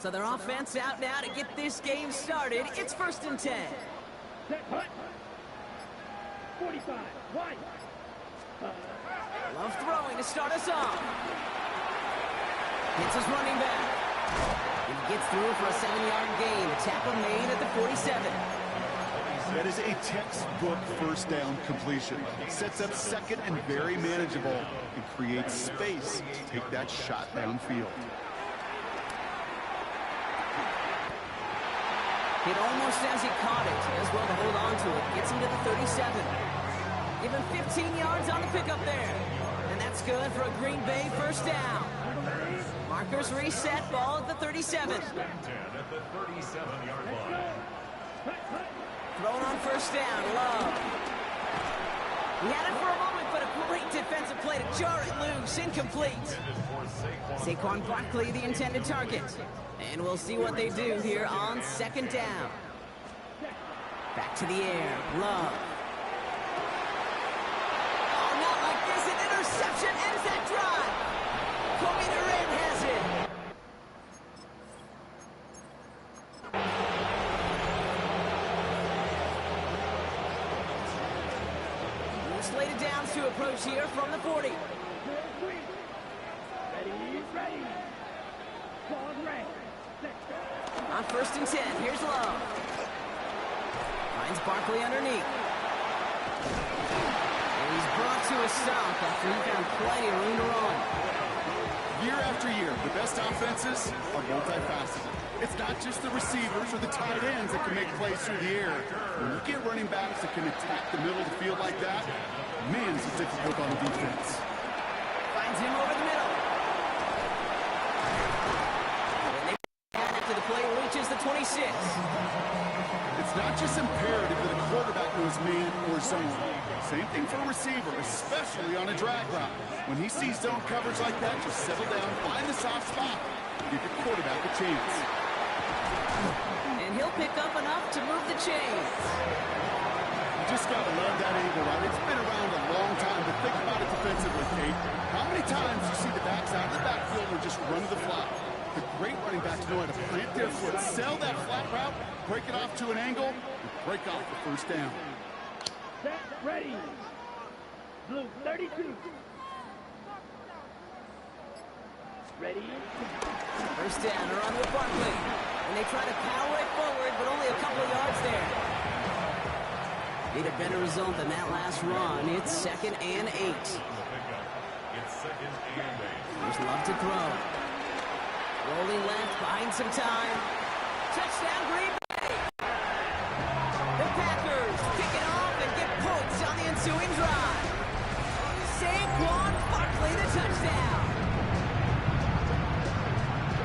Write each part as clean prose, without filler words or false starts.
So their offense out now to get this game started. It's 1st and 10. Set, hut. 45, wide. Love throwing to start us off. Hits his running back. He gets through for a 7-yard gain. A tackle made at the 47. That is a textbook first down completion. Sets up second and very manageable and creates space to take that shot downfield. Hit almost as he caught it. As well to hold on to it. Gets him to the 37. Give him 15 yards on the pickup there. And that's good for a Green Bay first down. Markers reset, ball at the 37. At the 37-yard line. Thrown on first down, Love. He had it for a moment, but a great defensive play to jar it loose. Incomplete. Saquon Barkley, the intended target. And we'll see what they do here on 2nd down. Back to the air, Love. Oh, not like this. An interception ends that drive. Kobe Durant has it. Slated downs to approach here from the 40. Ready. Ball ready. On 1st and 10, here's Love. Finds Barkley underneath. And he's brought to a stop after he found plenty of room to run. Year after year, the best offenses are multifaceted. It's not just the receivers or the tight ends that can make plays through the air. When you get running backs that can attack the middle of the field like that, man, is it difficult on the defense. Finds him over the middle. And they after the play reaches the 26. It's not just imperative that a quarterback knows man or zone. Same thing for a receiver, especially on a drag route. When he sees zone coverage like that, just settle down, find the soft spot, give your quarterback a chance. And he'll pick up enough to move the chains. You just got to love that angle, right? It's been around a long time, but think about it defensively, Kate. How many times you see the backs out of the backfield or just run to the flat? The great running backs know how to plant their foot, sell that flat route, break it off to an angle, and break off the first down. Set, ready. Blue 32. Ready. First down, a run with Barkley. And they try to power it forward, but only a couple of yards there. Need a better result than that last run. It's 2nd and 8. There's Love to throw. Rolling left, buying some time. Touchdown, Green Bay. The Packers kick it off and get points on the ensuing drive. Saquon Barkley, the touchdown.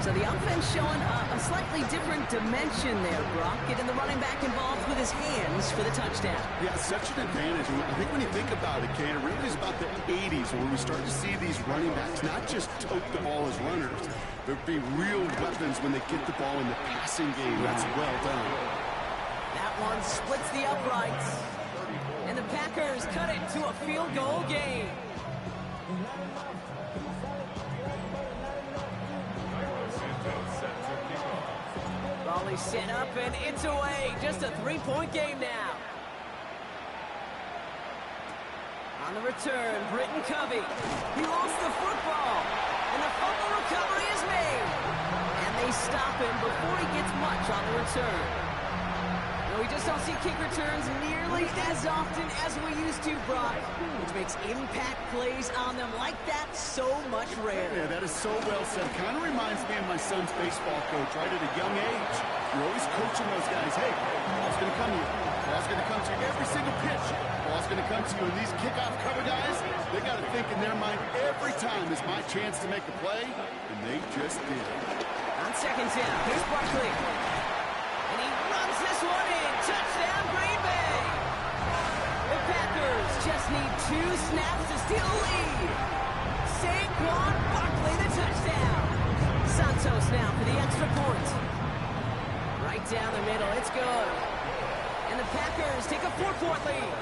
So the offense showing a slightly different dimension there, Brock. Getting the running back involved with his hands for the touchdown. Yeah, such an advantage. I think when you think about it, Kate, it really is about the 80s where we start to see these running backs not just tote the ball as runners, but be real weapons when they get the ball in the passing game. That's well done. That one splits the uprights. And the Packers cut it to a field goal game. Volley set up and it's away. Just a 3-point game now. On the return, Britton Covey. He lost the football. And the fumble recovery is made. And they stop him before he gets much on the return. No, we just don't see kick returns nearly as often as we used to, Brock, which makes impact plays on them like that so much rarer. Yeah, that is so well said. Kind of reminds me of my son's baseball coach, right at a young age. You're always coaching those guys. Hey, ball's going to come to you. Ball's going to come to you every single pitch. Ball's going to come to you. And these kickoff cover guys, they got to think in their mind every time is my chance to make a play, and they just did. On 2nd down, here's Barkley. And he runs this one in. Touchdown, Green Bay. The Packers just need 2 snaps to steal a lead. Saquon Barkley, the touchdown. Santos now for the extra point. Right down the middle, it's good. And the Packers take a 4-point lead.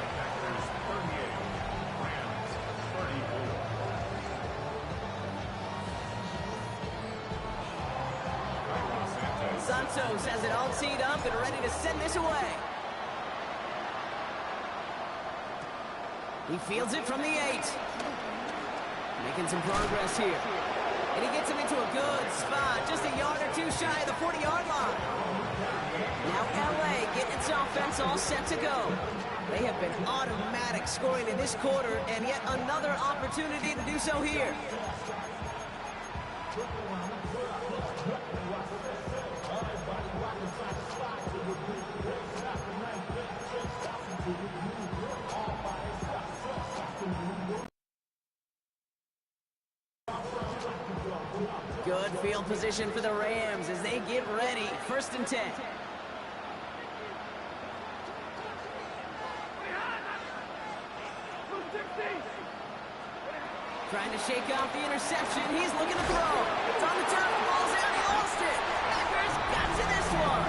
Santos has it all teed up and ready to send this away. He fields it from the 8. Making some progress here. And he gets him into a good spot, just a yard or two shy of the 40-yard line. Now LA getting its offense all set to go. They have been automatic scoring in this quarter, and yet another opportunity to do so here. Good field position for the Rams as they get ready. 1st and 10. Trying to shake off the interception. He's looking to throw. It's on the turf. Ball's out. He lost it. Packers got to this one.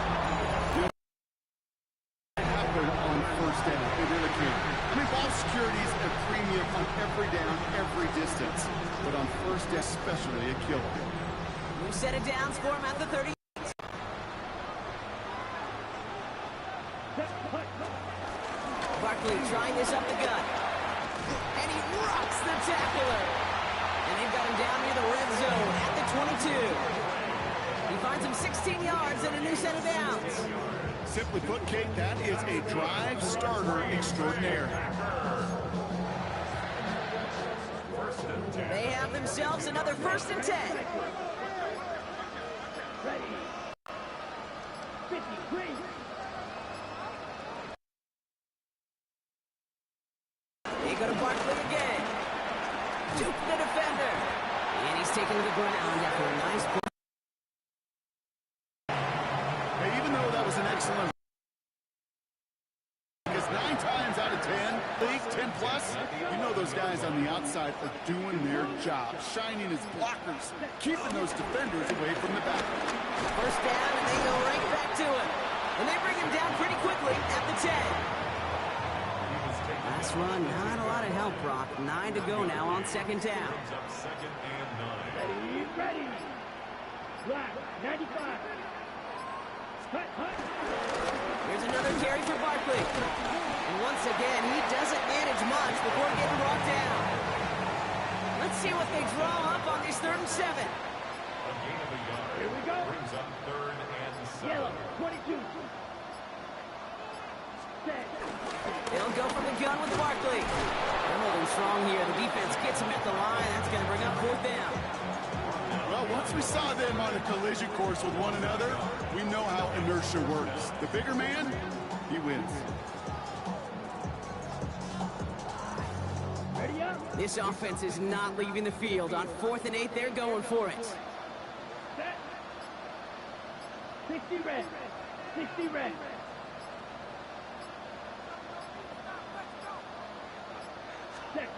Happen on 1st down. It really can. I mean, ball security is a premium on every down, every distance. But on 1st down, especially a killer. New set of downs for him at the 30. Barkley trying this up the gut. And he rocks the tackler. And they've got him down near the red zone at the 22. He finds him 16 yards and a new set of downs. Simply put, Kate, that is a drive starter extraordinaire. They have themselves another 1st and 10. Ready. 53. They go to Barkley again. Juke the defender. And he's taken to the ground after a nice play. Hey, even though that was an excellent... Because 9 times out of 10, league 10 plus, you know those guys on the outside are doing their job, shining as blockers, keeping those defenders away from the back. 1st down, and they go right back to him. And they bring him down pretty quickly at the 10. Last run, not a lot of help, Brock. 9 to go now on 2nd down. Ready, ready. Black, 95. Hut. Here's another carry for Barkley. And once again, he doesn't manage much before getting brought down. Let's see what they draw up on this 3rd and 7. Here we go. Brings up 3rd and 7. Yellow, 22. Set. They'll go from the gun with Barkley. They're holding strong here. The defense gets him at the line. That's going to bring up 4th down. Well, once we saw them on a collision course with one another, we know how inertia works. The bigger man, he wins. Ready up. This offense is not leaving the field. On 4th and 8, they're going for it. Set. 60 red. 60 red. Set.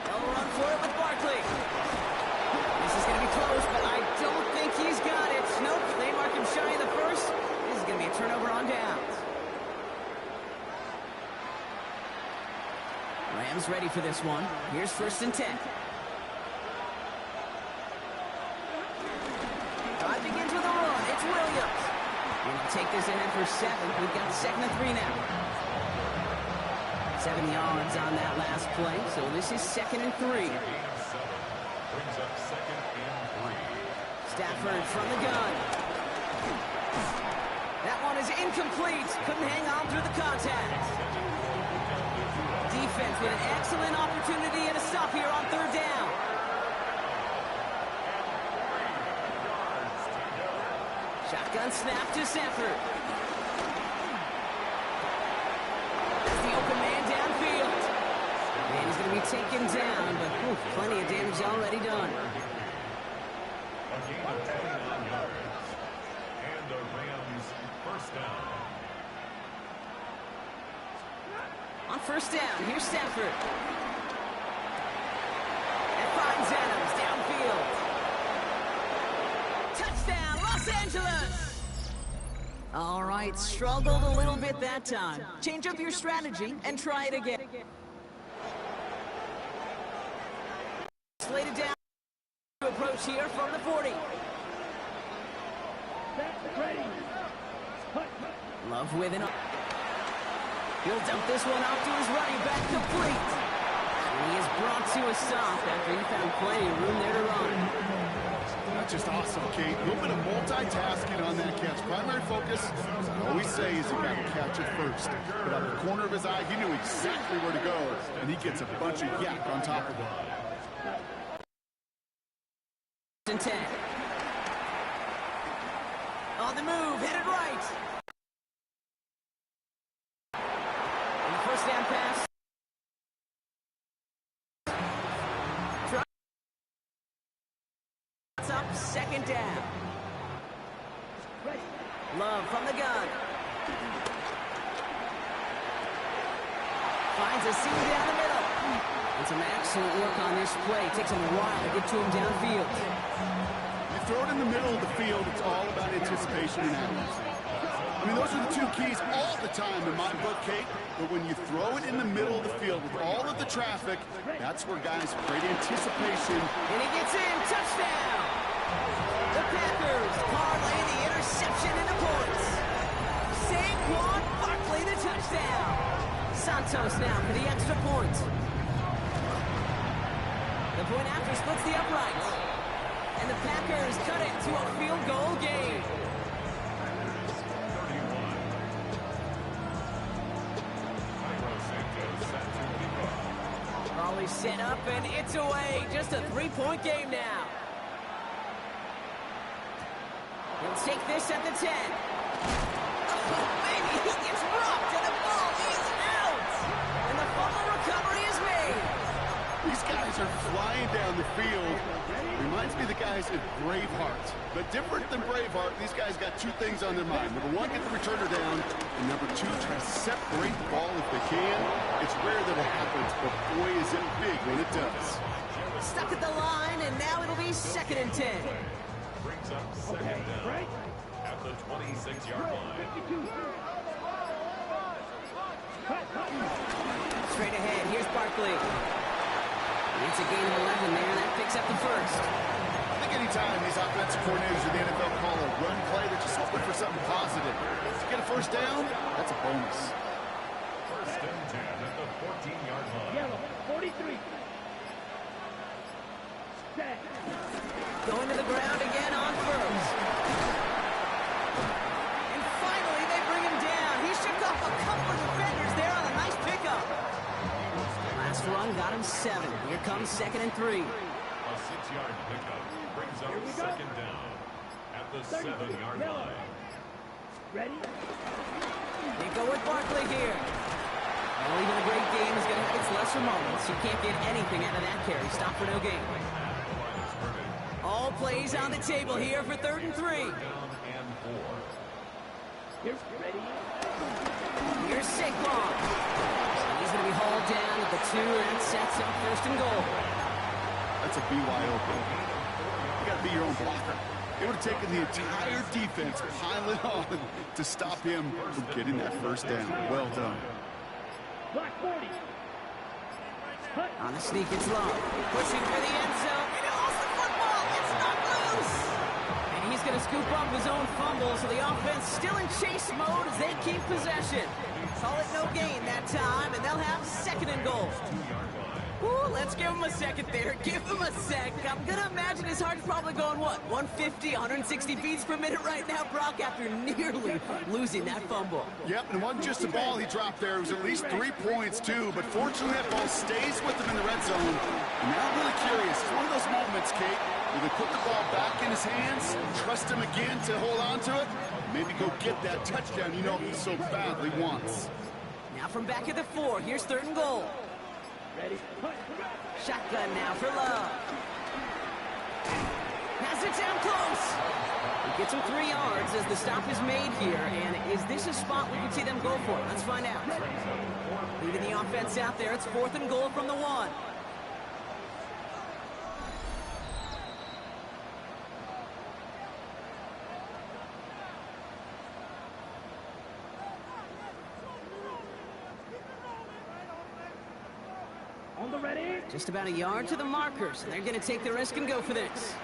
They'll run for it with Barkley. This is going to be close, but I don't think he's got it. Nope, they mark him shy of the 1st. This is going to be a turnover on downs. Rams ready for this one. Here's 1st and 10. Drive begins with a run. It's Williams. We'll take this ahead for 7. We've got 2nd and 3 now. 7 yards on that last play, so this is 2nd and 3. Brings up 2nd and 3. Stafford from the gun. That one is incomplete. Couldn't hang on through the contact. Defense with an excellent opportunity and a stop here on 3rd down. Shotgun snap to Stafford. That's the open man downfield. And he's going to be taken down, but plenty of damage already done. A gain of 29 yards. And the Rams 1st down. On 1st down, here's Stafford. And finds Adams downfield. Touchdown, Los Angeles! All right, struggled a little bit that time. Change up your strategy and try it again. Slated down to approach here from the 40. Set. Ready. Cut. Love with an... He'll dump this one off to his running back, complete. And he is brought to a stop after he found plenty of room there to run. That's just awesome, Kate. A little bit of multitasking on that catch. Primary focus, I always say, is you got to catch it first. But out of the corner of his eye, he knew exactly where to go, and he gets a bunch of yak on top of it. And 10. On the move, hit it right. And the first down pass. Up, second down. Love from the gun. Finds a seam down the middle. And some excellent work on this play. Takes him a while to get to him downfield. You throw it in the middle of the field, it's all about anticipation and accuracy. I mean, those are the two keys all the time in my book, Kate. But when you throw it in the middle of the field with all of the traffic, that's where guys have great anticipation. And he gets in, touchdown! The Packers parlay the interception into points. Saquon Barkley, the touchdown. Santos now for the extra point. The point after splits the uprights. And the Packers cut it to a field goal game. Raleigh set up and it's away. Just a 3-point game now. He'll take this at the 10. Oh, baby, he gets rocked and the ball is out. And the fumble recovery is made. These guys are flying down the field. Reminds me of the guys at Braveheart. But different than Braveheart, these guys got two things on their mind. Number one, get the returner down. And number two, try to separate the ball if they can. It's rare that it happens, but boy, is it big when it does. Stuck at the line, and now it'll be 2nd and 10. Brings up second down at the 26-yard line. Straight ahead, here's Barkley. It's a gain of 11 there, that picks up the first. I think anytime these offensive coordinators in the NFL call a run play, they're just hoping for something positive. If you get a first down, that's a bonus. First and 10 at the 14-yard line. Yellow. 43. Set. Going to the ground again on first. And finally, they bring him down. He shook off a couple of defenders there on a nice pickup. Last run got him 7. Here comes 2nd and 3. A 6-yard pickup brings up second down at the 7-yard line. Ready? They go with Barkley here. Well, even a great game is going to have its lesser moments. You can't get anything out of that carry. Stop for no gain. All plays on the table here for 3rd and 3. Down and 4. Here's ready. Here's Saquon. He's going to be hauled down at the 2 and sets up 1st and goal. That's a BYO goal. You got to be your own blocker. It would have taken the entire defense piling on to stop him from getting that first down. Well done. Black 40. Cut. On the sneak, it's Love. Pushing for the end zone. And he lost the football. It's not loose. And he's going to scoop up his own fumble, so the offense still in chase mode as they keep possession. Call it no gain that time, and they'll have 2nd and goal. Ooh, let's give him a second there. Give him a sec. I'm going to imagine his heart's probably going, what, 150, 160 beats per minute right now, Brock, after nearly losing that fumble. Yep, and it wasn't just a ball he dropped there. It was at least 3 points, too. But fortunately, that ball stays with him in the red zone. And now I'm really curious. It's one of those moments, Kate, where they put the ball back in his hands, trust him again to hold on to it, maybe go get that touchdown you know he so badly wants. Now from back at the 4, here's 3rd and goal. Ready. Cut. Shotgun now for Love. Has it down close. He gets him 3 yards as the stop is made here. And is this a spot we can see them go for? Let's find out. Leaving the offense out there. It's 4th and goal from the 1. On the ready. Just about a yard to the markers, and they're going to take the risk and go for this.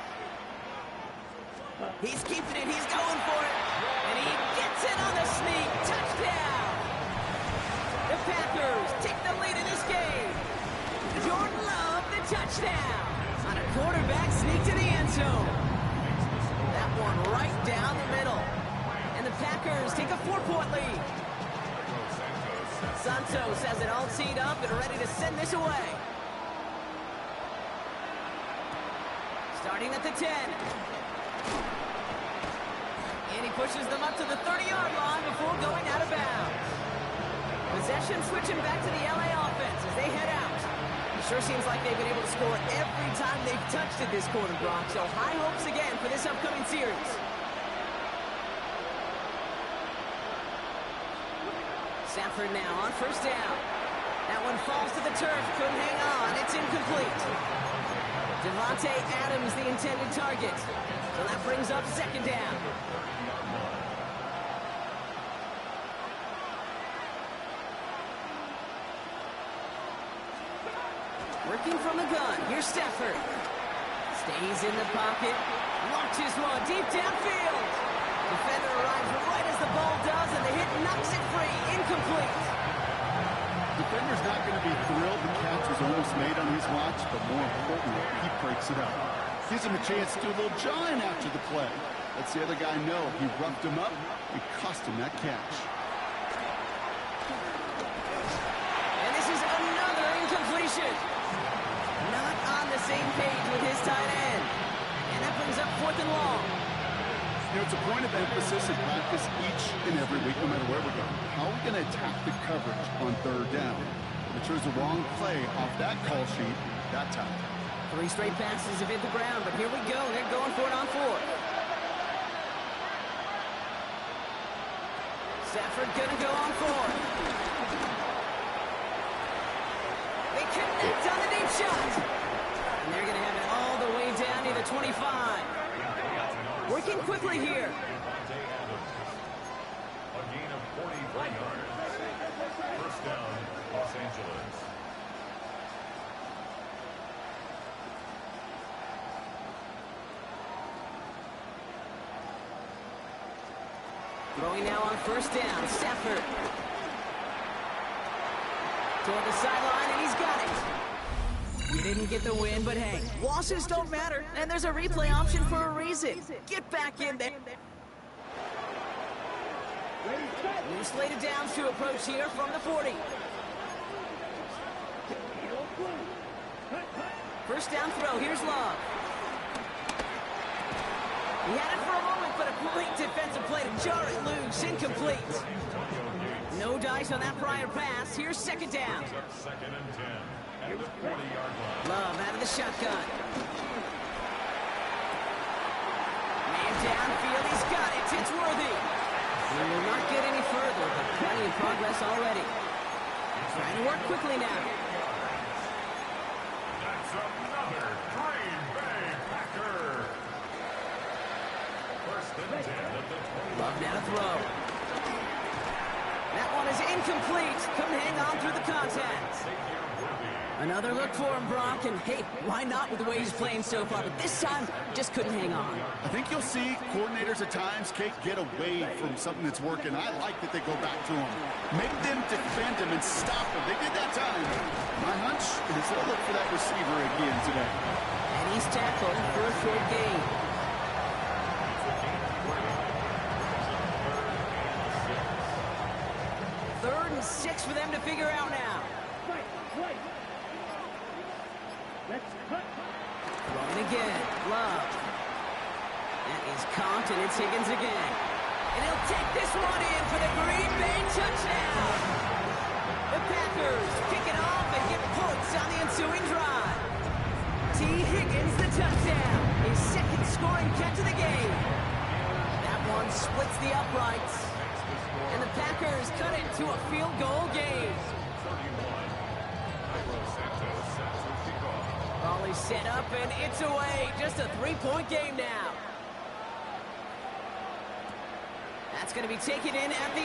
He's keeping it. He's going for it. And he gets it on the sneak. Touchdown. The Packers take the lead in this game. Jordan Love, the touchdown. On a quarterback sneak to the end zone. That one right down the middle. And the Packers take a 4-point lead. Santos has it all teed up and ready to send this away. Starting at the 10. And he pushes them up to the 30-yard line before going out of bounds. Possession switching back to the LA offense as they head out. It sure seems like they've been able to score every time they've touched it this quarter, Brock. So high hopes again for this upcoming series. Stafford now on first down. That one falls to the turf. Couldn't hang on. It's incomplete. Devontae Adams, the intended target. So that brings up second down. Working from the gun. Here's Stafford. Stays in the pocket. Launches one deep downfield. Defender arrives right as the ball does, and the hit knocks it free. Incomplete. Defender's not going to be thrilled the catch was almost made on his watch, but more importantly, he breaks it up. Gives him a chance to do a little jawing after the play. Lets the other guy know he roughed him up and cost him that catch. And this is another incompletion. Not on the same page with his tight end. And that brings up 4th and long. You know, it's a point of emphasis in practice each and every week, no matter where we're going. How are we going to attack the coverage on 3rd down? If it shows the wrong play off that call sheet that time. 3 straight passes have hit the ground, but here we go. They're going for it on 4th. Stafford gonna go on 4th. They connect on the deep shot. And they're gonna have it all the way down near the 25. Working quickly here. A gain of 43 yards. First down, Los Angeles. Throwing now on first down. Stafford. Toward the sideline, and he's got it. You didn't get the win, but hey, losses don't matter, and there's a replay option for a reason. Get back in there. New slated downs to approach here from the 40. First down throw, here's Love. He had it for a moment, but a great defensive play to jar it loose, incomplete. No dice on that prior pass, here's second down. Second and 10. At the 40-yard line. Love out of the shotgun. Man downfield, he's got it. It's worthy. He will not get any further, but plenty of progress already. Trying to work quickly now. That's another Green Bay Packer. First and 10 at the 20. Love now to throw. That one is incomplete. Couldn't hang on through the contact. Another look for him, Brock, and hey, why not with the way he's playing so far? But this time, just couldn't hang on. I think you'll see coordinators at times, Kate, get away from something that's working. I like that they go back to him. Make them defend him and stop him. They did that time. My hunch is they'll look for that receiver again today. And he's tackled for a short gain. Third and 6 for them to figure out now. Right. Let's cut. Throwing again. Love. That is caught, and it's Higgins again. And he'll take this one in for the Green Bay touchdown. The Packers kick it off and get points on the ensuing drive. T. Higgins, the touchdown. His second scoring catch of the game. That one splits the uprights. And the Packers cut it to a field goal game. Ball is set up, and it's away. Just a 3-point game now. That's going to be taken in at the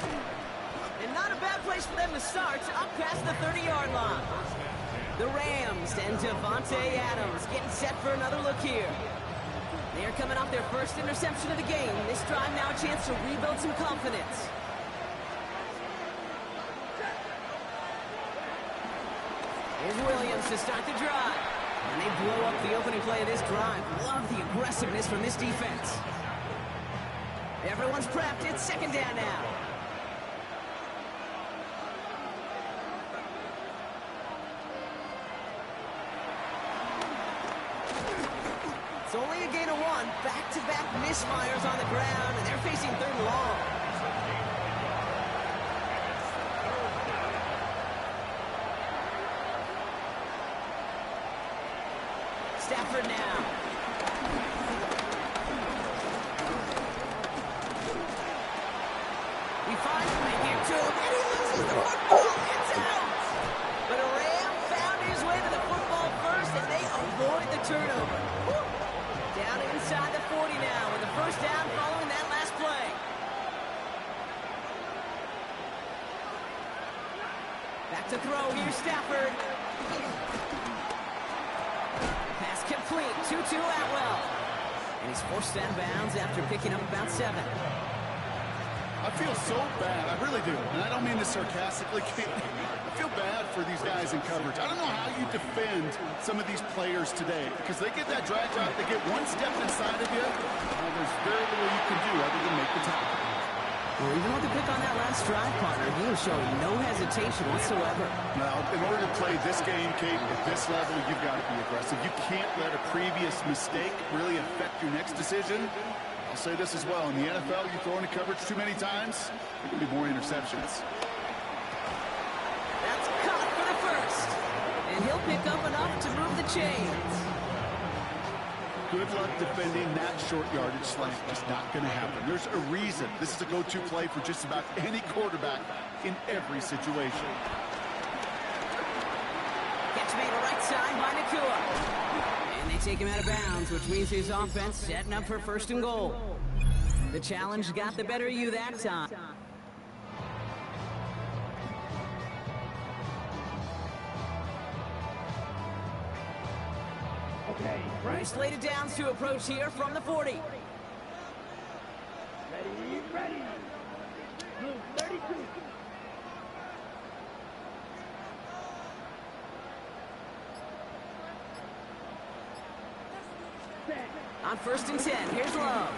8. And not a bad place for them to start, up past the 30-yard line. The Rams and Devontae Adams getting set for another look here. They are coming off their first interception of the game. This drive now a chance to rebuild some confidence. Here's Williams to start the drive. And they blow up the opening play of this drive. Love the aggressiveness from this defense. Everyone's prepped. It's second down now. It's only a gain of 1. Back-to-back misfires on the ground, and they're facing third and long. Stafford now. He finds him in here too, and he loses the football. It's out. But a Ram found his way to the football first, and they avoid the turnover. Woo. Down inside the 40 now with the first down following that last play. Back to throw. Here's Stafford. Pass complete. 2-2 Atwell. And he's forced out of bounds after picking up about 7. I feel so bad. I really do. And I don't mean this sarcastically. I feel bad for these guys in coverage. I don't know how you defend some of these players today because they get that drag drop, they get one step inside of you, there's very little you can do other than make the tackle. Well, even with the pick on that last drive, partner, he was showing no hesitation whatsoever. Now, in order to play this game, Kate, at this level, you've got to be aggressive. You can't let a previous mistake really affect your next decision. I'll say this as well. In the NFL, you throw into coverage too many times, there can be more interceptions. That's caught for the first. And he'll pick up enough to move the chains. Good luck defending that short yardage slant. Just not going to happen. There's a reason. This is a go-to play for just about any quarterback in every situation. Catch made right side by Nakua. And they take him out of bounds, which means his offense setting up for first and goal. The challenge got the better of you that time. Okay, right. Slated downs to approach here from the 40. Ready. Move 32. On first and 10, here's Love.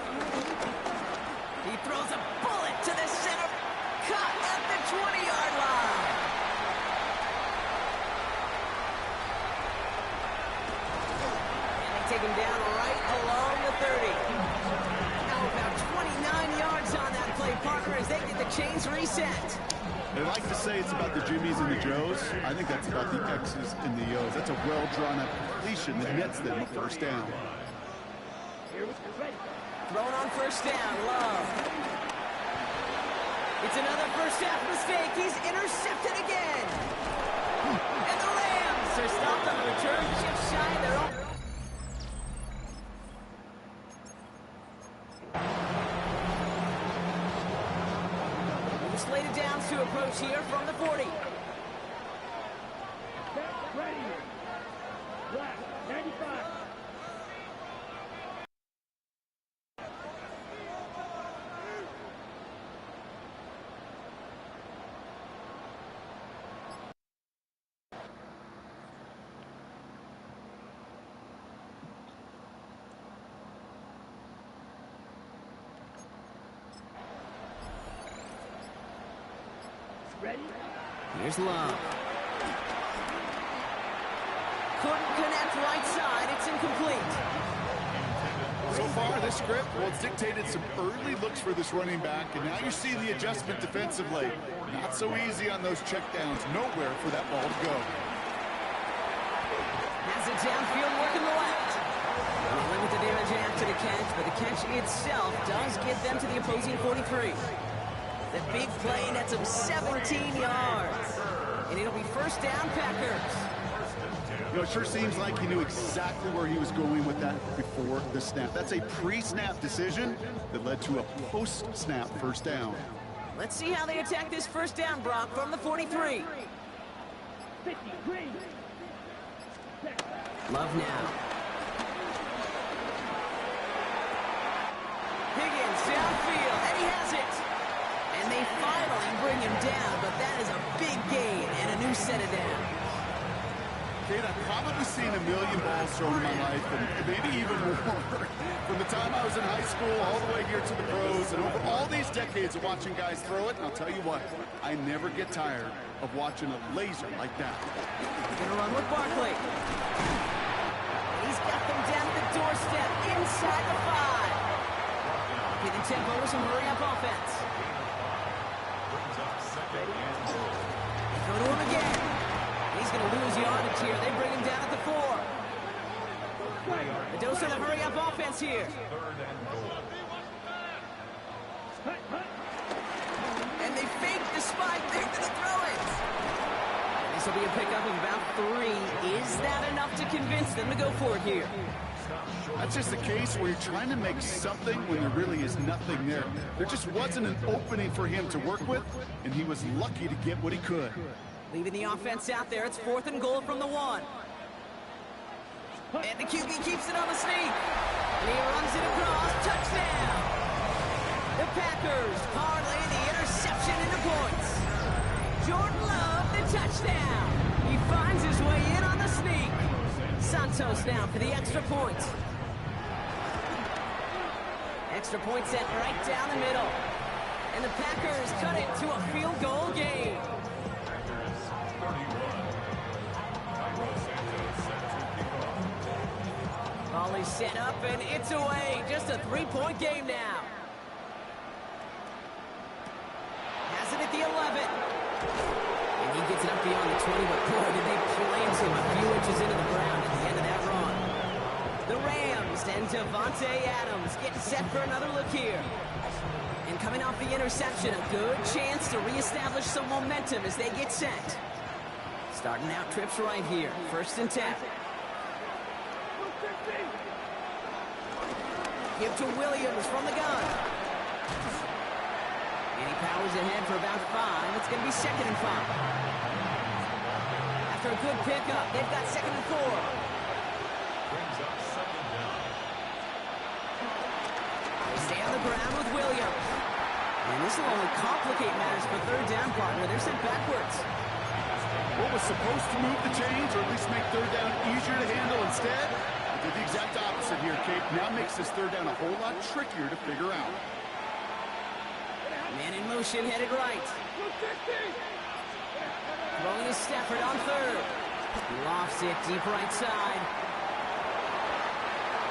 He throws a bullet to the center. Caught at the 20-yard line. And they take him down right along the 30. Now about 29 yards on that play, partner, as they get the chains reset. They like to say it's about the Jimmies and the Joes. I think that's about the X's and the O's. That's a well-drawn-up completion that nets them a first down. Thrown on first down, Love. It's another first half mistake. He's intercepted again. And the Rams are stopped on the return, just shy of their own. Slated downs to approach here from the 40. Ready. Black, 95. Ready? Here's Love. Couldn't connect right side. It's incomplete. So far, this script, well, it's dictated some early looks for this running back, and now you see the adjustment defensively. Not so easy on those checkdowns. Nowhere for that ball to go. Has it downfield working the left. They limit the damage after the catch, but the catch itself does get them to the opposing 43. The big play nets him 17 yards. And it'll be first down, Packers. You know, it sure seems like he knew exactly where he was going with that before the snap. That's a pre-snap decision that led to a post-snap first down. Let's see how they attack this first down, Brock, from the 43. 53. Love now. Higgins downfield, and he has it. And they finally bring him down, but that is a big gain and a new set of downs. Kate, I've probably seen a million balls thrown in my life, and maybe even more. From the time I was in high school all the way here to the pros, and over all these decades of watching guys throw it, and I'll tell you what, I never get tired of watching a laser like that. Gonna run with Barkley. He's got them down at the doorstep, inside the 5. Get the tempo with some hurry-up offense. Go to him again. He's going to lose yardage here. They bring him down at the 4. The dose of the hurry-up offense here. And they fake the spike. They're going to throw it. This will be a pickup of about 3. Is that enough to convince them to go for it here? That's just a case where you're trying to make something when there really is nothing there. There just wasn't an opening for him to work with, and he was lucky to get what he could. Leaving the offense out there. It's 4th and goal from the 1. And the QB keeps it on the sneak. And he runs it across. Touchdown! The Packers parlay the interception into points. Jordan Love, the touchdown. He finds his way in on the sneak. Santos now for the extra point. Extra point set right down the middle. And the Packers cut it to a field goal game. Volley set up, and it's away. Just a 3-point game now. Has it at the 11. And he gets it up beyond the 20, but boy, did they plant him a few inches into the ground at the end of that run. The Rams and Devontae Adams getting set for another look here. And coming off the interception, a good chance to reestablish some momentum as they get set. Starting out trips right here. 1st and 10. Give to Williams from the gun. And he powers ahead for about 5. It's going to be 2nd and 5. After a good pickup, they've got 2nd and 4. They stay on the ground with Williams. And this will only complicate matters for 3rd down, partner. They're sent backwards. What was supposed to move the chains, or at least make 3rd down easier to handle instead, did the exact opposite here, Kate. Now makes this 3rd down a whole lot trickier to figure out. Man in motion, headed right. Throwing to Stafford on 3rd. He lofts it deep right side.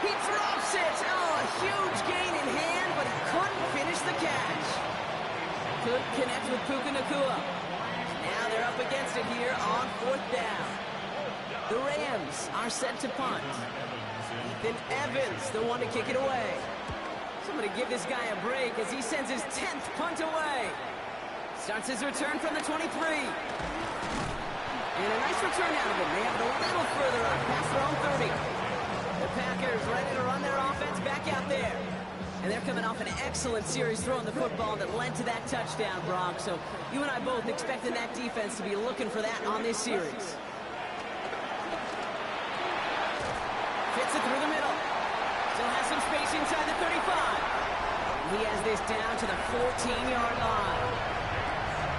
He drops it! Oh, a huge gain in hand, but he couldn't finish the catch. Couldn't connect with Puka Nacua. Now they're up against it here on 4th down. The Rams are set to punt. Ethan Evans, the one to kick it away. Somebody give this guy a break as he sends his 10th punt away. Starts his return from the 23. And a nice return out of him. They have it a little further up past their own 30. The Packers ready to run their offense back out there. And they're coming off an excellent series throwing the football that led to that touchdown, Brock. So you and I both expecting that defense to be looking for that on this series. Fits it through the middle. Still has some space inside the 35. He has this down to the 14-yard line.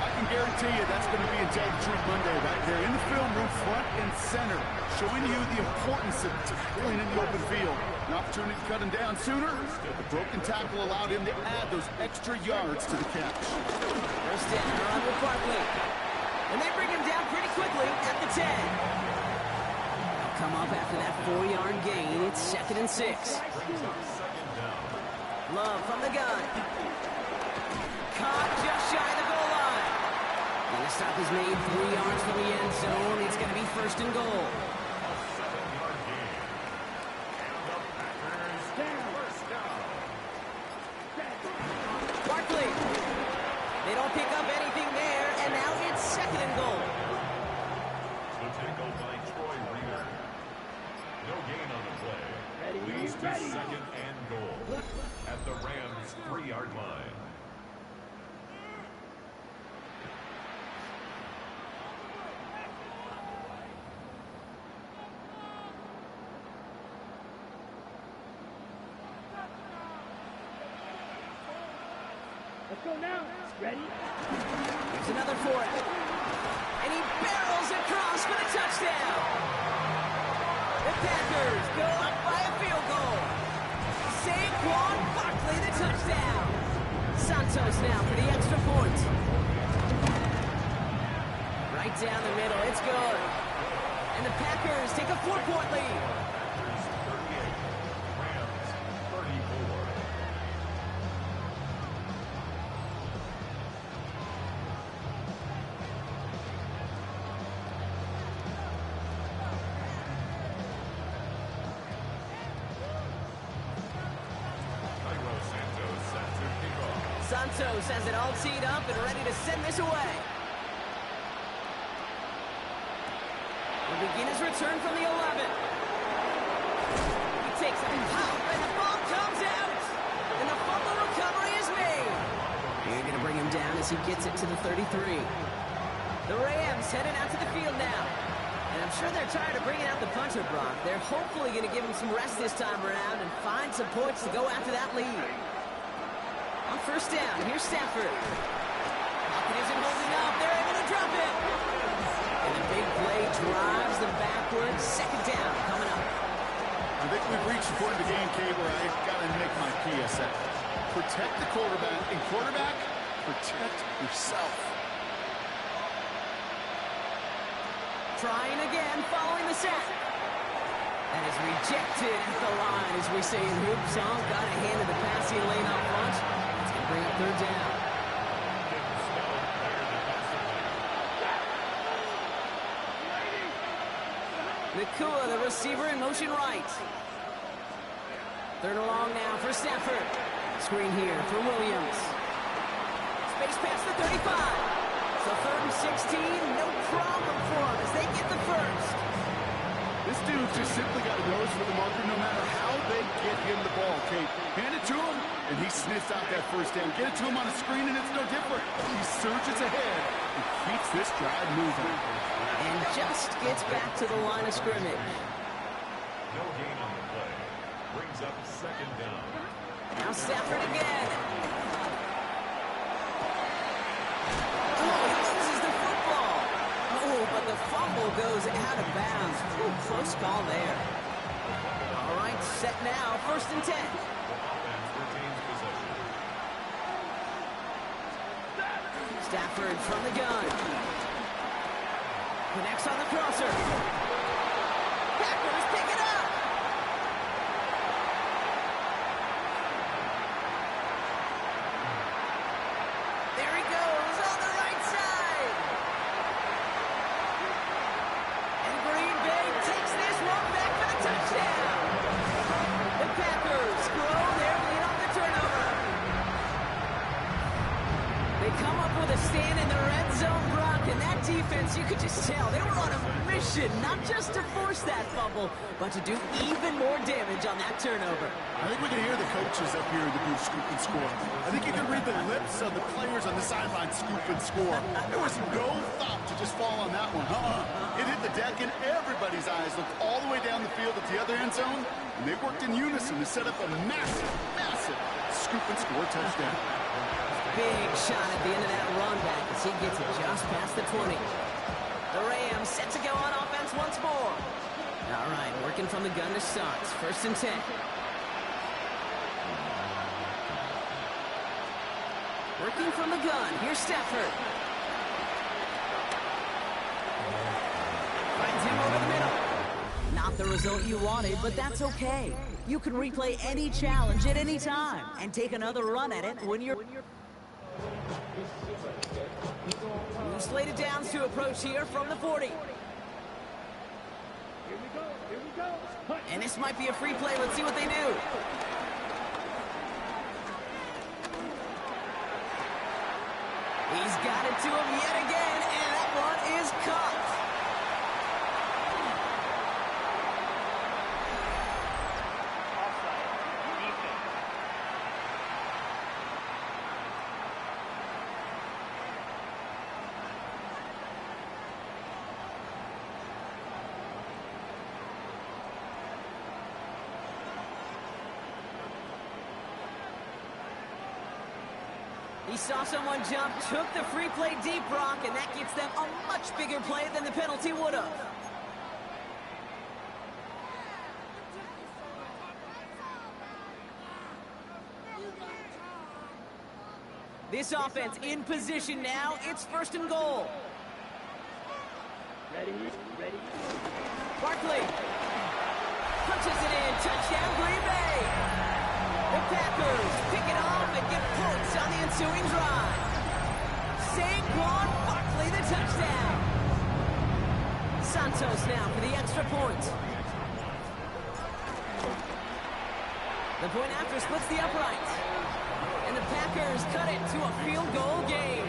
I can guarantee you that's going to be in Tell the Truth Monday right there in the film room, front and center, showing you the importance of tackling in the open field. An opportunity to cut him down sooner, but the broken tackle allowed him to add those extra yards to the catch. 1st down, run with Barkley. And they bring him down pretty quickly at the 10. Come up after that 4-yard gain. It's 2nd and 6. Love from the gun. Caught just shy of the goal line. And the stop is made 3 yards from the end zone. It's going to be 1st and goal. Barkley. They don't pick up anything there, and now it's 2nd and goal. The tackle by Troy Reader. No gain on the play. Leads to 2nd and goal at the Rams' 3-yard line. Let's go now. Ready? Here's another for it. And he barrels across for the touchdown. The Packers go up by a field goal. Saquon Barkley, the touchdown. Santos now for the extra point. Right down the middle, it's good. And the Packers take a 4-point lead. Packers 38, Rams 34. Santos has it all teed up and ready to send this away. Will begin his return from the 11. He takes a pop and the ball comes out. And the fumble recovery is made. They're going to bring him down as he gets it to the 33. The Rams heading out to the field now. And I'm sure they're tired of bringing out the punter, Brock. They're hopefully going to give him some rest this time around and find some points to go after that lead. On first down, here's Stafford. Pocket isn't holding up. They're able to drop it. And the big play drives them backwards. Second down coming up. I think we've reached the point of the game, Kate, where I've got to make my PSA. Protect the quarterback. And quarterback, protect yourself. Trying again, following the sack. That is rejected at the line, as we say in hoops. Got a hand in the passing lane up front. It's going to bring up third down. Nakua, the receiver, in motion right. Third and long now for Stafford. Screen here for Williams. Space past the 35. So third and 16, no problem for him as they get the first. This dude just simply got a nose for the marker no matter how they get him the ball, Kate. Hand it to him, and he sniffs out that first down. Get it to him on a screen, and it's no different. He surges ahead and keeps this drive moving. And just gets back to the line of scrimmage. No gain on the play. Brings up second down. Now Stafford again. But the fumble goes out of bounds. Ooh, close call there. All right, set now, first and 10. Offense retains possession. Stafford from the gun. Connects on the crosser. Packers pick it up. There he goes on the right side. And Green Bay takes this one back for the touchdown. The Packers grow their lead on the turnover. They come up with a stand in the red zone, Brock, and that defense, you could just tell, they were on a mission, not just to force that fumble, but to do even more damage on that turnover. I think we can hear the coaches up here in the booth scoop and score. I think you can read the lips of the players on the sideline scoop and score. There was no thought to just fall on that one. It hit the deck, and everybody's eyes looked all the way down the field at the other end zone, and they worked in unison to set up a massive, massive scoop and score touchdown. Big shot at the end of that run back as he gets it just past the 20. The Rams set to go on offense once more. All right, working from the gun to start. First and 10. Working from the gun. Here's Stafford. Finds him over the middle. Not the result you wanted, but that's okay. You can replay any challenge at any time and take another run at it when you're... Slated downs to approach here from the 40. Here we go. And this might be a free play. Let's see what they do. He's got it to him yet again, and that one is caught. He saw someone jump, took the free play deep rock, and that gets them a much bigger play than the penalty would have. This offense in position now. It's 1st and goal. Ready. Barkley punches it in. Touchdown, Green Bay. The Packers pick it off and get points on the ensuing drive. Saquon Barkley, the touchdown. Santos now for the extra point. The point after splits the uprights. And the Packers cut it to a field goal game.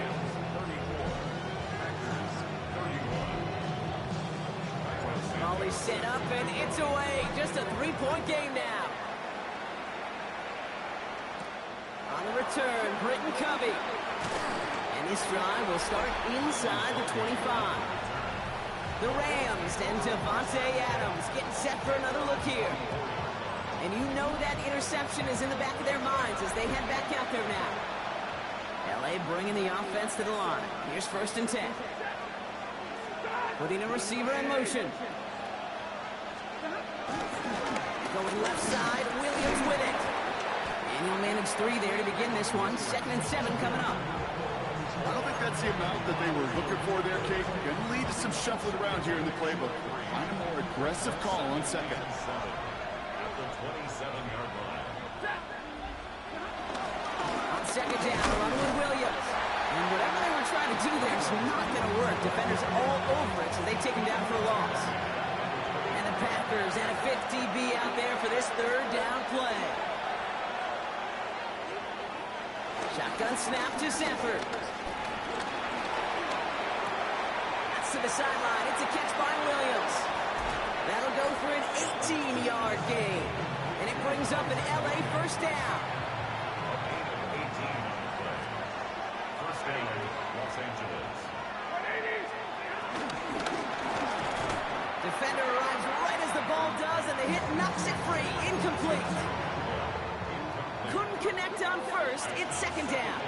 Molly set up and it's away. Just a 3-point game now. On the return, Britton Covey. And this drive will start inside the 25. The Rams and Devontae Adams getting set for another look here. And you know that interception is in the back of their minds as they head back out there now. LA bringing the offense to the line. Here's 1st and 10. Putting a receiver in motion. Going left side, Williams with it. And he'll manage 3 there to begin this one. 2nd and 7 coming up. I don't think that's the amount that they were looking for there, Kate. Going to lead to some shuffling around here in the playbook. Find a more aggressive call on 2nd. At the 27-yard line. On 2nd down, running with Williams. And whatever they were trying to do there is not going to work. Defenders all over it, so they take him down for a loss. And the Packers and a 5th DB out there for this 3rd down play. Shotgun snap to Sanford. That's to the sideline. It's a catch by Williams. That'll go for an 18-yard gain. And it brings up an LA 1st down. A gain of 18 on the play. 1st down, Los Angeles. Defender arrives right as the ball does, and the hit knocks it free. Incomplete. Couldn't connect on 1st. It's 2nd down.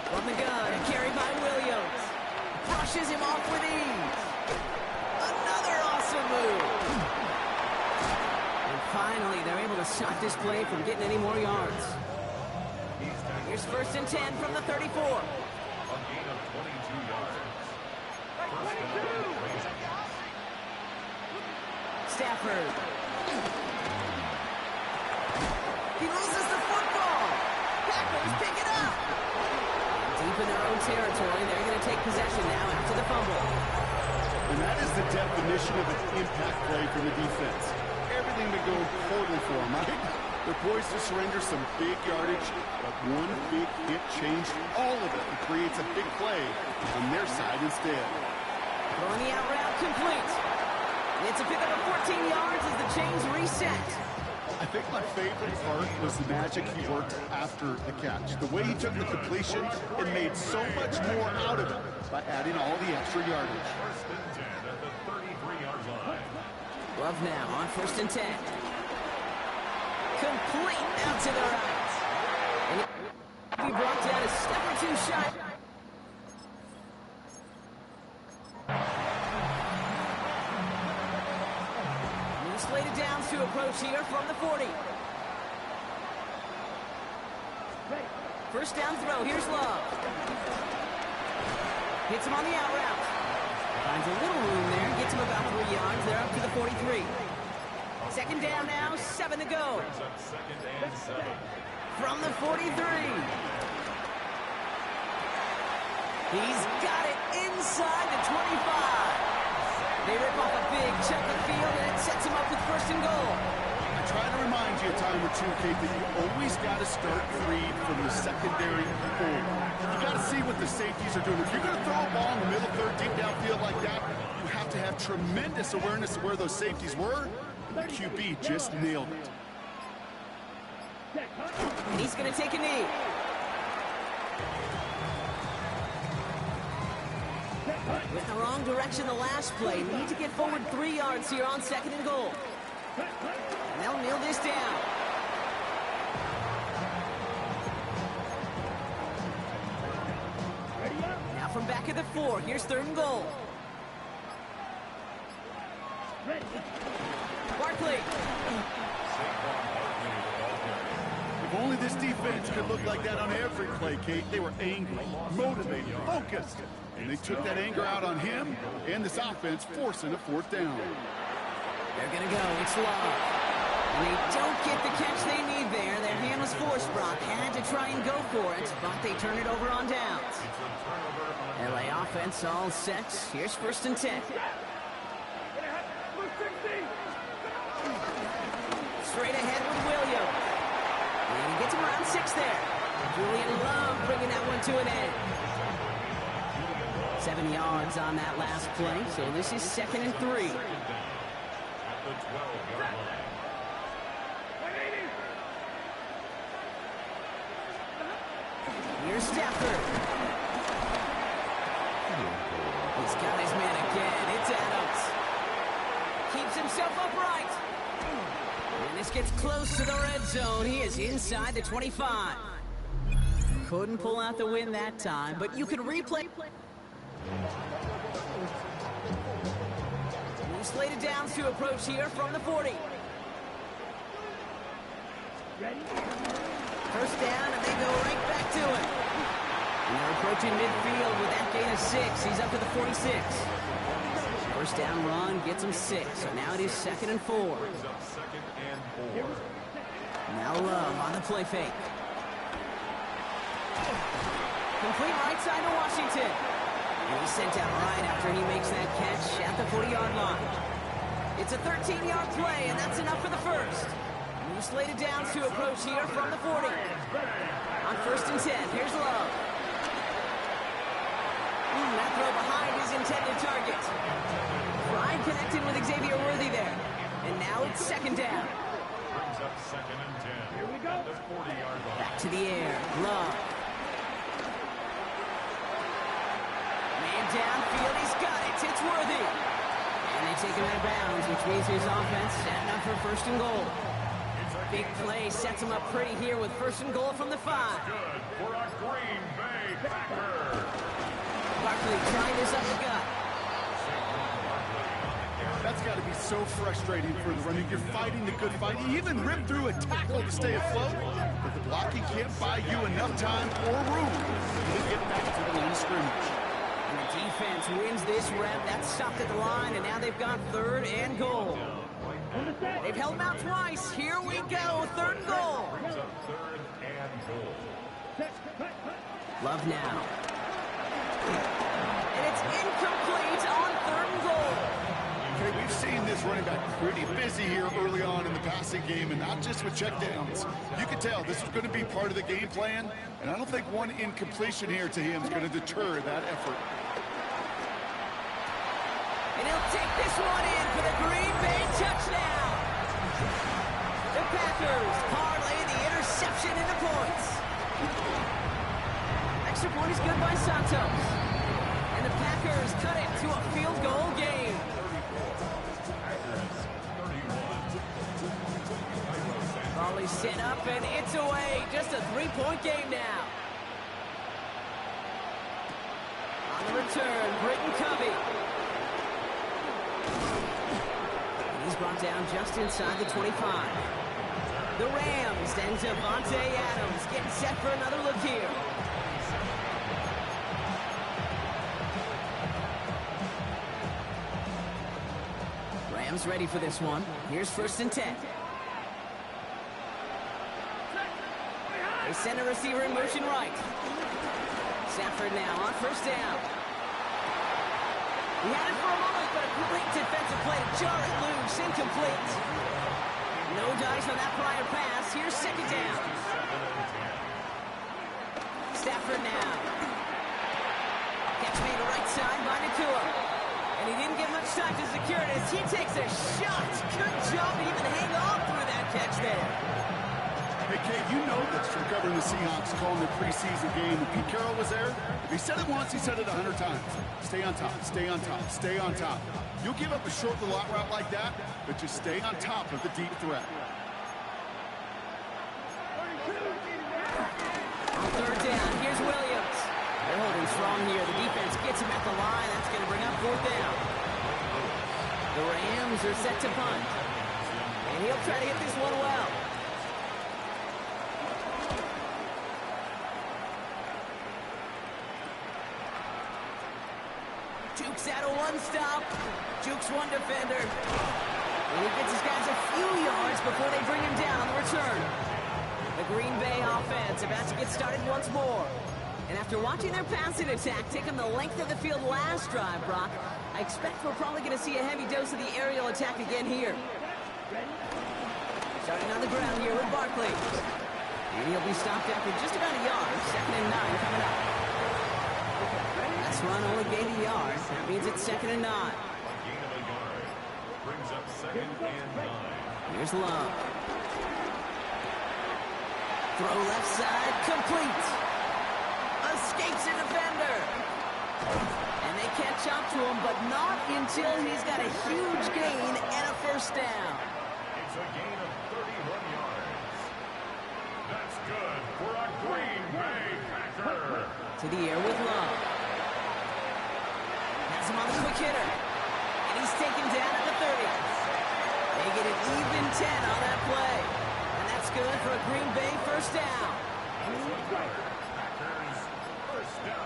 From the gun, carried by Williams. Brushes him off with ease. Another awesome move. And finally, they're able to stop this play from getting any more yards. Here's 1st and 10 from the 34. A gain of 22 yards. 1st down, Raiders. Stafford. He loses the football. Packers pick it up. Deep in their own territory, they're going to take possession now after the fumble. And that is the definition of an impact play for the defense. Everything been going poorly for them, right? They're poised to surrender some big yardage, but one big hit changed all of it and creates a big play on their side instead. Throwing the out route complete. It's a pickup of 14 yards as the chains reset. I think my favorite part was the magic he worked after the catch. The way he took the completion and made so much more out of it by adding all the extra yardage. 1st and 10 at the 33-yard line. Love now on 1st and 10. Complete out to the right. And he brought down a step or 2 shy. Slated downs to approach here from the 40. 1st down throw. Here's Love. Hits him on the out route. Finds a little room there. Gets him about 3 yards. They're up to the 43. 2nd down now. 7 to go. Brings up 2nd and 7. From the 43. He's got it inside the 25. They rip off a big chunk of field, and it sets him up with 1st and goal. I try to remind you a time or two, Kate, that you always got to start freed from the secondary pull. You got to see what the safeties are doing. If you're going to throw a ball in the middle third, deep downfield like that, you have to have tremendous awareness of where those safeties were. The QB just nailed it. And he's going to take a knee. With the wrong direction the last play. Need to get forward 3 yards here on 2nd and goal. And they'll kneel this down. Now from back at the 4, here's 3rd and goal. Barkley. If only this defense could look like that on every play, Kate. They were angry, motivated, focused. And they took that anger out on him and this offense, forcing a 4th down. They're going to go. It's Love. And they don't get the catch they need there. Their hand was forced. Brock had to try and go for it, but they turn it over on downs. LA offense all set. Here's 1st and 10. Straight ahead with Williams. And he gets him around 6 there. Julian Love bringing that one to an end. 7 yards on that last play, so this is 2nd and 3. At the 12-yard line. Here's Stafford. He's got his man again. It's Adams. Keeps himself upright. And this gets close to the red zone. He is inside the 25. Couldn't pull out the win that time, but you can replay. New slated downs to approach here from the 40. First down, and they go right back to it. And they're approaching midfield with that gain of 6. He's up to the 46. First down run gets him 6. So now it is 2nd and 4. Brings up 2nd and 4. Now Love on the play fake. Complete right side to Washington. And he's sent out right after he makes that catch at the 40-yard line. It's a 13-yard play, and that's enough for the first. New slated downs to approach here from the 40. On 1st and 10, here's Love. That throw behind his intended target. Pride connected with Xavier Worthy there. And now it's 2nd down. Brings up 2nd and 10. Here we go. At the 40-yard line. Back to the air. Love. Man downfield. He's got it. It's Worthy. And they take him out of bounds, which means his offense setting up for 1st and goal. Big play sets him up pretty here with 1st and goal from the 5. Good for a Green Bay Packer. Barkley trying this up the gut. That's got to be so frustrating for the running. You're fighting the good fight. You even rip through a tackle to stay afloat, but the blocking can't buy you enough time or room to get back to the line of scrimmage. And the defense wins this rep. That's stopped at the line, and now they've got 3rd and goal. They've held him out twice. Here we go. 3rd and goal. Brings up 3rd and goal. Love now. And it's incomplete on 3rd and goal. Okay, we've seen this running back pretty busy here early on in the passing game, and not just with checkdowns. You can tell this is going to be part of the game plan, and I don't think one incompletion here to him is going to deter that effort. And he'll take this one in for the Green Bay touchdown. The Packers parlay the interception into points. Extra point is good by Santos. And the Packers cut it to a field goal game. Ball is set up, and it's away. Just a 3-point game now. On the return, Britton Covey. He's brought down just inside the 25. The Rams and Devontae Adams getting set for another look here. Rams ready for this one. Here's 1st and 10. They send a receiver in motion right. Stafford now on 1st down. He had it for a moment, but a great defensive play to jar it loose. Incomplete. No dice on that prior pass. Here's 2nd down. Stafford now. Catch made right side by Nakua. And he didn't get much time to secure it as he takes a shot. Good job to even hang on through that catch there. Hey, Kate, you know this from covering the Seahawks, calling the preseason game. When Pete Carroll was there, if he said it once, he said it 100 times. Stay on top, stay on top, stay on top. You'll give up a short little out route like that, but just stay on top of the deep threat. On third down, here's Williams. They're holding strong here. The defense gets him at the line. That's going to bring up fourth down. The Rams are set to punt. And he'll try to hit this one well. Jukes out a one-stop. Jukes one defender. And he gets his guys a few yards before they bring him down on the return. The Green Bay offense about to get started once more. And after watching their passing attack take them the length of the field last drive, Brock, I expect we're probably going to see a heavy dose of the aerial attack again here. Starting on the ground here with Barkley. And he'll be stopped after just about a yard. 2nd and 9 coming up. Last run only gained a yard. That means it's 2nd and 9. A gain of a yard. Brings up 2nd and 9. Here's Love. Throw left side, complete. Escapes a defender. And they catch up to him, but not until he's got a huge gain and a first down. It's a gain of 31 yards. That's good for a Green Bay Packer. To the air with Love. Has him on the quick hitter. And he's taken down at the 30. They get an even 10 on that play. And that's good for a Green Bay first down. Packers first down.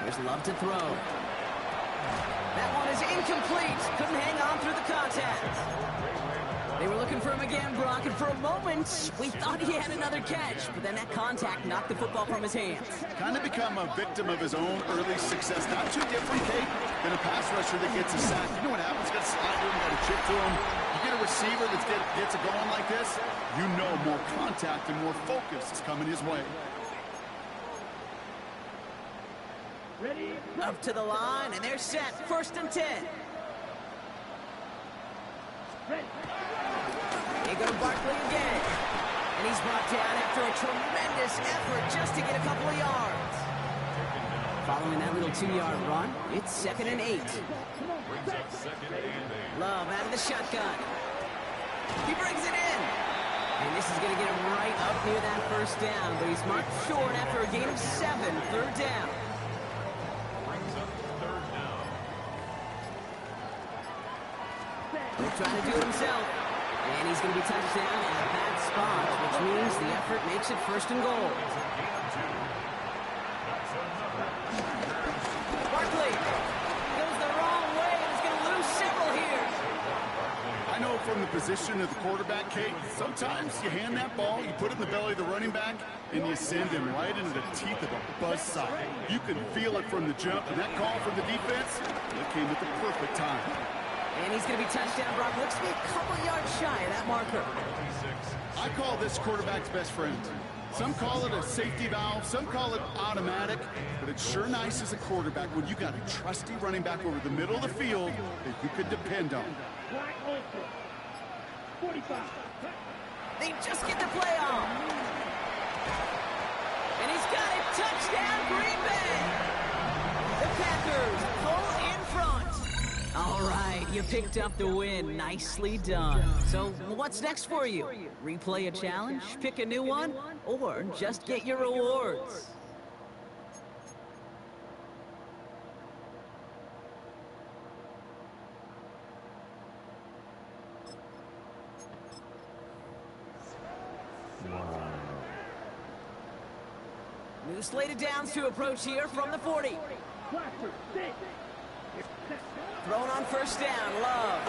There's Love to throw. That one is incomplete. Couldn't hang on through the contact. They were looking for him again, Brock, and for a moment, we thought he had another catch, but then that contact knocked the football from his hands. Kind of become a victim of his own early success. Not too different, Kate, than a pass rusher that gets a sack. You know what happens? Got to slide to him, got to chip to him. You get a receiver that gets it going like this, you know more contact and more focus is coming his way. Ready? Up to the line, and they're set. 1st and 10. Ready. They go to Barkley again. And he's brought down after a tremendous effort just to get a couple of yards. Following that little 2-yard run, it's 2nd and 8. Brings up 2nd and 8. Love out of the shotgun. He brings it in. And this is going to get him right up near that first down, but he's marked short after a gain of 7, 3rd down. Brings up 3rd down. He's trying to do it himself. And he's going to be touched down at that spot, which means the effort makes it 1st and goal. It's a gain of 2. That's another. Barkley goes the wrong way and is going to lose several here. I know from the position of the quarterback, Kate, sometimes you hand that ball, you put it in the belly of the running back, and you send him right into the teeth of a buzzsaw. You can feel it from the jump, and that call from the defense, it came at the perfect time. And he's going to be touched down. Brock looks to be a couple yards shy of that marker. I call this quarterback's best friend. Some call it a safety valve, some call it automatic, but it's sure nice as a quarterback when you got a trusty running back over the middle of the field that you could depend on. Black Olsen. 45. They just get the play off. And he's got it. Touchdown, Green Bay. The Packers pull in front. All right, you picked up the win. Nicely done. So what's next for you? Replay a challenge, pick a new one, or just get your rewards? New slate of downs to approach here from the 40. Blackford. 6. Thrown on first down, Love.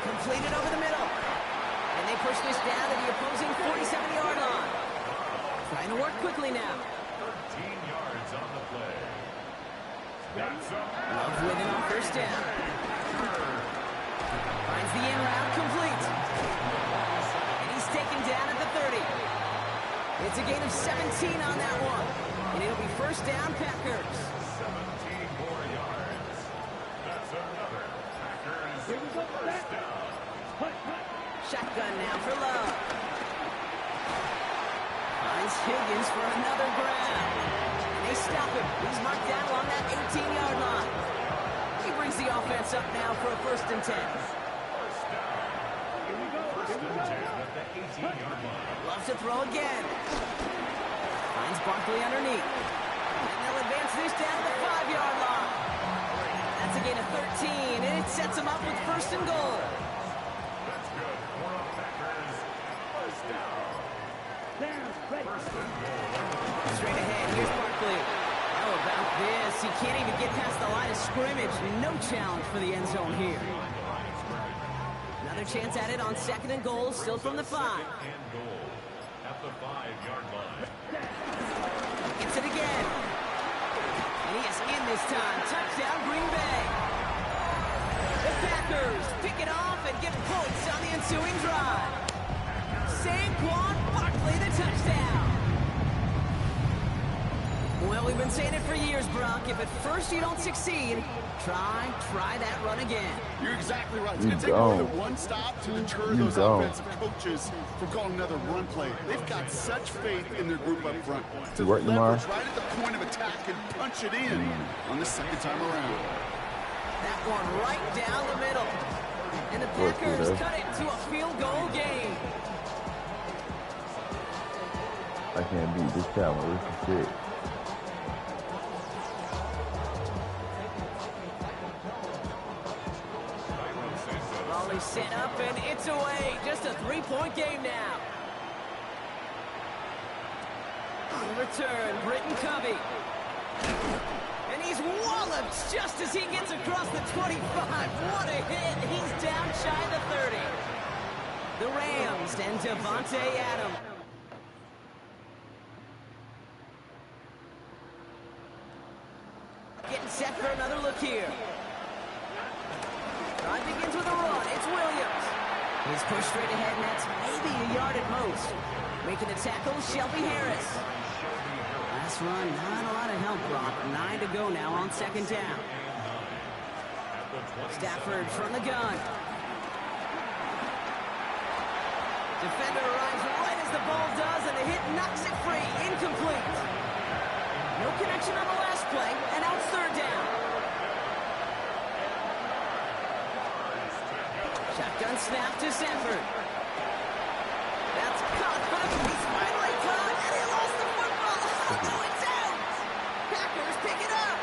Completed over the middle. And they push this down to the opposing 47-yard line. Trying to work quickly now. 13 yards on the play. That's up. Love with it on first down. Finds the in route, complete. And he's taken down at the 30. It's a gain of 17 on that one. And it'll be first down, Packers. 17 more yards. That's another Packers Here we go. first down. Shotgun now for Love. Finds Higgins for another grab. And they stop him. He's marked down along that 18-yard line. defense up now for a 1st and 10. First and 10 at the 18-yard line. Loves to throw again. Finds Barkley underneath. And they'll advance this down to the 5-yard line. That's a gain of 13, and it sets them up with 1st and goal. That's good for the Packers. First down. First and goal. Straight ahead, here's Barkley. How about this? He can't even get past the line of scrimmage. No challenge for the end zone here. Another chance at it on 2nd and goal, still from the 5. Second and goal at the 5-yard line. Gets it again. And he is in this time. Touchdown, Green Bay. The Packers pick it off and get points on the ensuing drive. Saquon Barkley, the touchdown. Well, we've been saying it for years, Brock. If at first you don't succeed, try that run again. You're exactly right. It's going to take more than one stop to deter those offensive coaches from calling another run play. They've got such faith in their group up front to leverage right at the point of attack and punch it in on the 2nd time around. That one right down the middle. And the Packers cut it to a field goal game. I can't beat this challenge. This is sick. Set up and it's away. Just a 3-point game now. On return, Britton Covey. And he's walloped just as he gets across the 25. What a hit. He's down shy of the 30. The Rams and Devontae Adams. Getting set for another look here. Drive begins with a run. It's Williams. He's pushed straight ahead, and that's maybe a yard at most. Making the tackle, Shelby Harris. Last run, not a lot of help, Brock. 9 to go now on 2nd down. Stafford from the gun. Defender arrives right as the ball does, and the hit knocks it free. Incomplete. No connection on the last play, and out 3rd down. Shotgun snap to Stafford. That's caught, but he's finally caught, and he lost the football. Oh, no, it's out. Packers pick it up.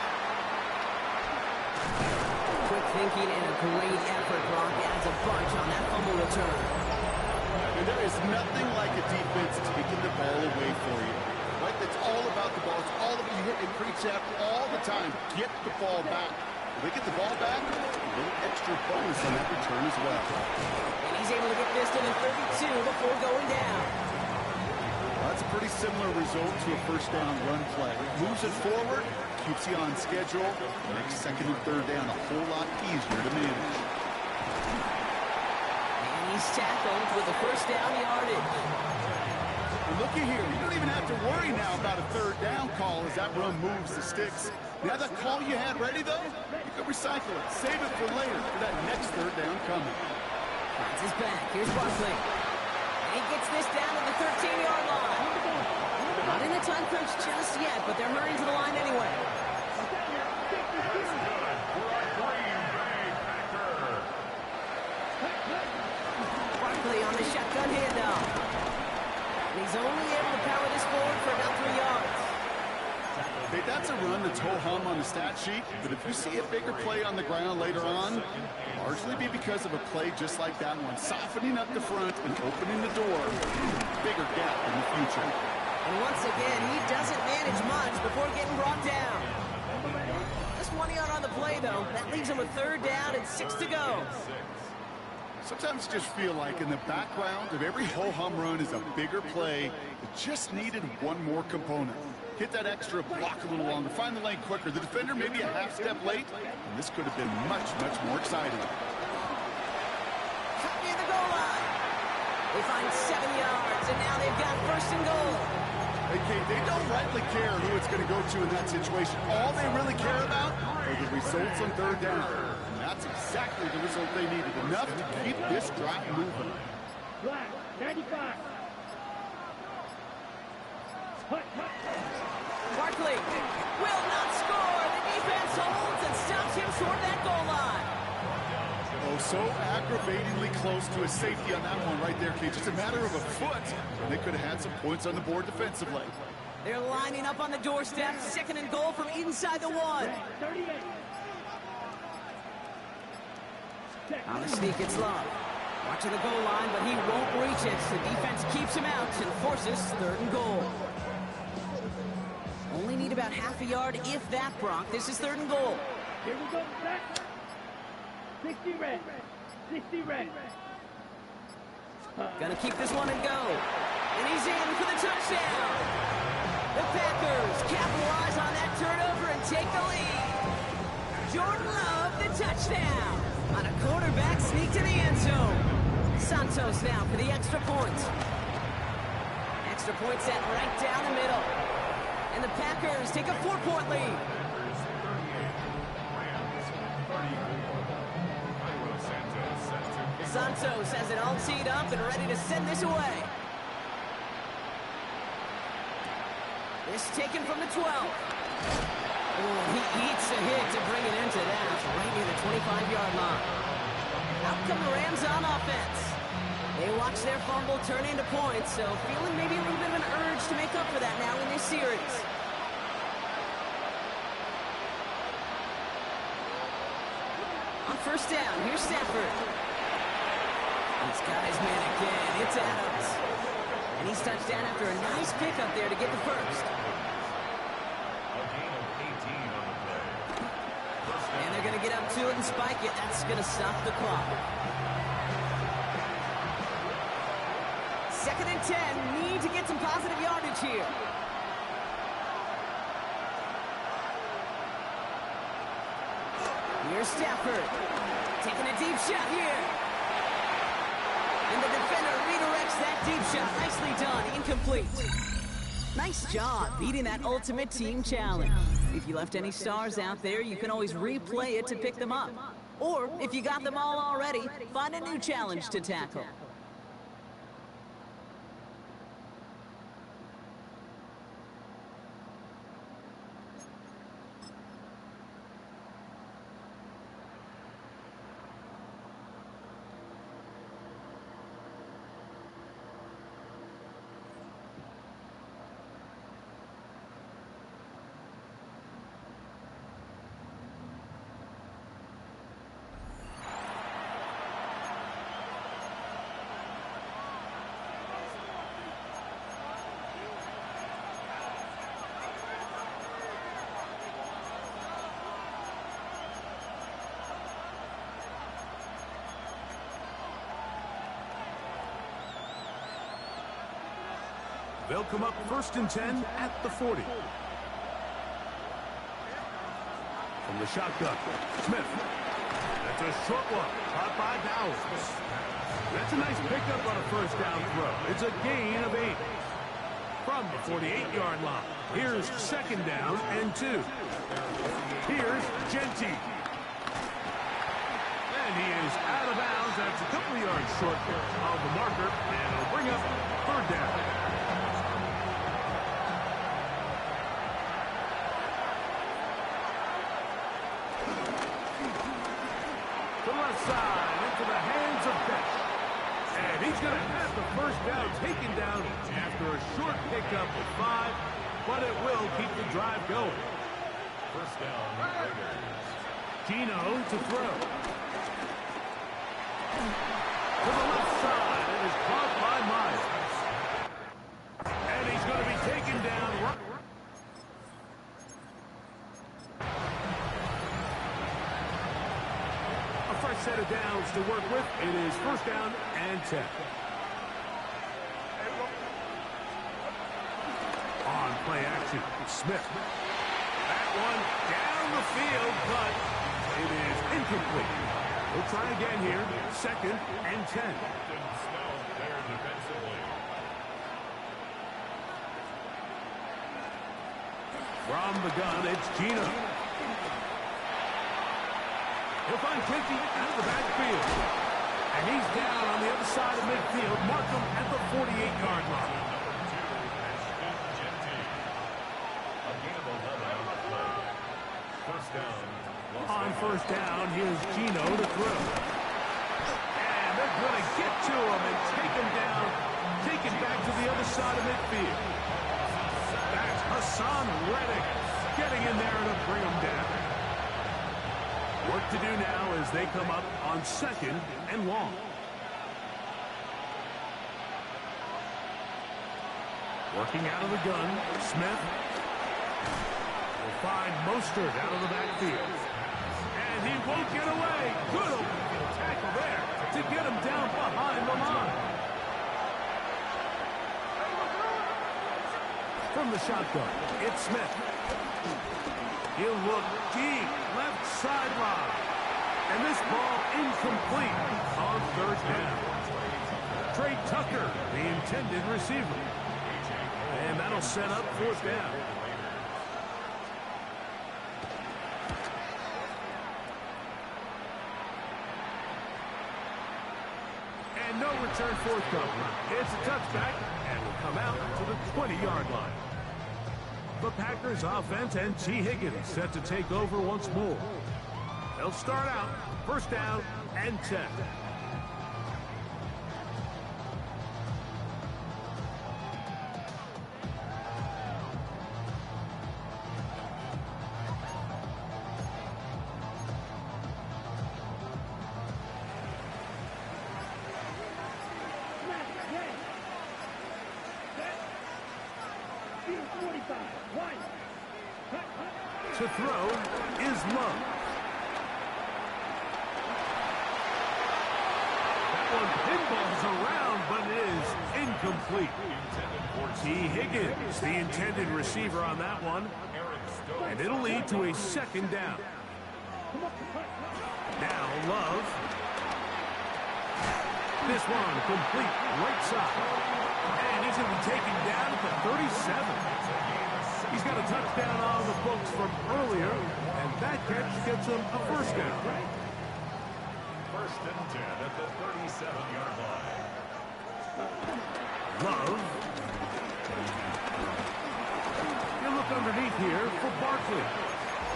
Quick thinking and a great effort. Brock adds a bunch on that fumble return. And there is nothing like a defense taking the ball away for you. Right? It's all about the ball. It's all about you hit and preach that all the time. Get the ball back. If they get the ball back, a little extra bonus on that return as well. And he's able to get this to the 32 before going down. Well, that's a pretty similar result to a 1st down run play. Moves it forward, keeps you on schedule, makes 2nd and 3rd down a whole lot easier to manage. And he's tackled with a 1st down yardage. And looky here, you don't even have to worry now about a 3rd down call as that run moves the sticks. Now that call you had ready, though, you can recycle it. Save it for later for that next 3rd down coming. Finds his back. Here's Barkley. And he gets this down to the 13-yard line. Not in the time crunch just yet, but they're hurrying to the line anyway. Barkley on the shotgun handoff. And he's only able to power this forward for about 3 yards. Hey, that's a run that's ho-hum on the stat sheet, but if you see a bigger play on the ground later on, largely be because of a play just like that one, softening up the front and opening the door, bigger gap in the future. And once again, he doesn't manage much before getting brought down. Just 1 yard on the play, though. That leaves him with 3rd down and 6 to go. Sometimes just feel like in the background of every ho-hum run is a bigger play that just needed one more component. Hit that extra block a little longer, find the lane quicker. The defender maybe a half step late, and this could have been much, much more exciting. Near the goal line. They find 7 yards, and now they've got 1st and goal. Hey, Kate, they don't rightly care who it's going to go to in that situation. All they really care about are the results on 3rd down. And that's exactly the result they needed. Enough to keep this drive moving. Black, 95. Barkley will not score. The defense holds and stops him short of that goal line. so aggravatingly close to a safety on that one right there, Kate. Just a matter of a foot, and they could have had some points on the board defensively. They're lining up on the doorstep. 2nd and goal from inside the 1. 38. On the sneak, it's Love. Watching the goal line, but he won't reach it. The defense keeps him out and forces 3rd and goal. Only need about half a yard, if that, Brock. This is 3rd and goal. Here we go, set. 60 red. 60 red. Gonna keep this one and go. And he's in for the touchdown. The Packers capitalize on that turnover and take the lead. Jordan Love, the touchdown. On a quarterback sneak to the end zone. Santos now for the extra point. Extra point set right down the middle. And the Packers take a 4-point lead. Santos has it all teed up and ready to send this away. This taken from the 12. Oh, he eats a hit to bring it into that, right near the 25-yard line. Out come the Rams on offense. They watch their fumble turn into points, so feeling maybe a little bit of an urge to make up for that now in this series. On 1st down, here's Stafford. He's got his man again. It's Adams. And he's touchdown after a nice pickup there to get the 1st. A gain of 18 on the play. And they're going to get up to it and spike it. That's going to stop the clock. 2nd and 10. Need to get some positive yardage here. Here's Stafford. Taking a deep shot here. And the defender redirects that deep shot. Nicely done. Incomplete. Nice job beating that ultimate team challenge. If you left any stars out there, you can always replay it to pick them up. Or, if you got them all already, find a new challenge to tackle. They'll come up 1st and 10 at the 40. From the shotgun, Smith. That's a short one, caught by Bowers. That's a nice pickup on a 1st down throw. It's a gain of 8. From the 48-yard line, here's 2nd down and 2. Here's Genty. And he is out of bounds. That's a couple of yards short of the marker, and it'll bring up 3rd down. Side into the hands of Beck. And he's going to have the 1st down taken down after a short pickup of 5, but it will keep the drive going. 1st down, Raiders. Gino to throw. To the left side, and is caught by Myers. And he's going to be taken down right. Fresh set of downs to work with. It is 1st down and 10. On play action, Smith. That one down the field, but it is incomplete. We'll try again here. 2nd and 10. Snell there defensively. From the gun, it's Gino. He'll find Genty out of the backfield. And he's down on the other side of midfield. Mark him at the 48-yard line. A gain of 11 on the play. 1st down. On 1st down, here's Gino to throw. get to him and take him down. Take it back to the other side of midfield. That's Hassan Reddick getting in there to bring him down. Work to do now as they come up on 2nd and long. Working out of the gun, Smith will find Mostert out of the backfield. And he won't get away. Good open tackle there to get him down behind the line. From the shotgun, it's Smith. He'll look deep, left sideline. And this ball incomplete on 3rd down. Trey Tucker, the intended receiver. And that'll set up 4th down. And no return forthcoming. It's a touchback and will come out to the 20-yard line. The Packers offense and T. Higgins set to take over once more. They'll start out 1st down and 10. To throw is Love. That one pinballs around, but is incomplete. T. Higgins, the intended receiver on that one. And it'll lead to a 2nd down. Now Love. This one complete right side. And he's going to be taken down at the 37. He's got a touchdown on the books from earlier, and that catch gets him a 1st down. 1st and 10 at the 37-yard line. Love. You look underneath here for Barkley.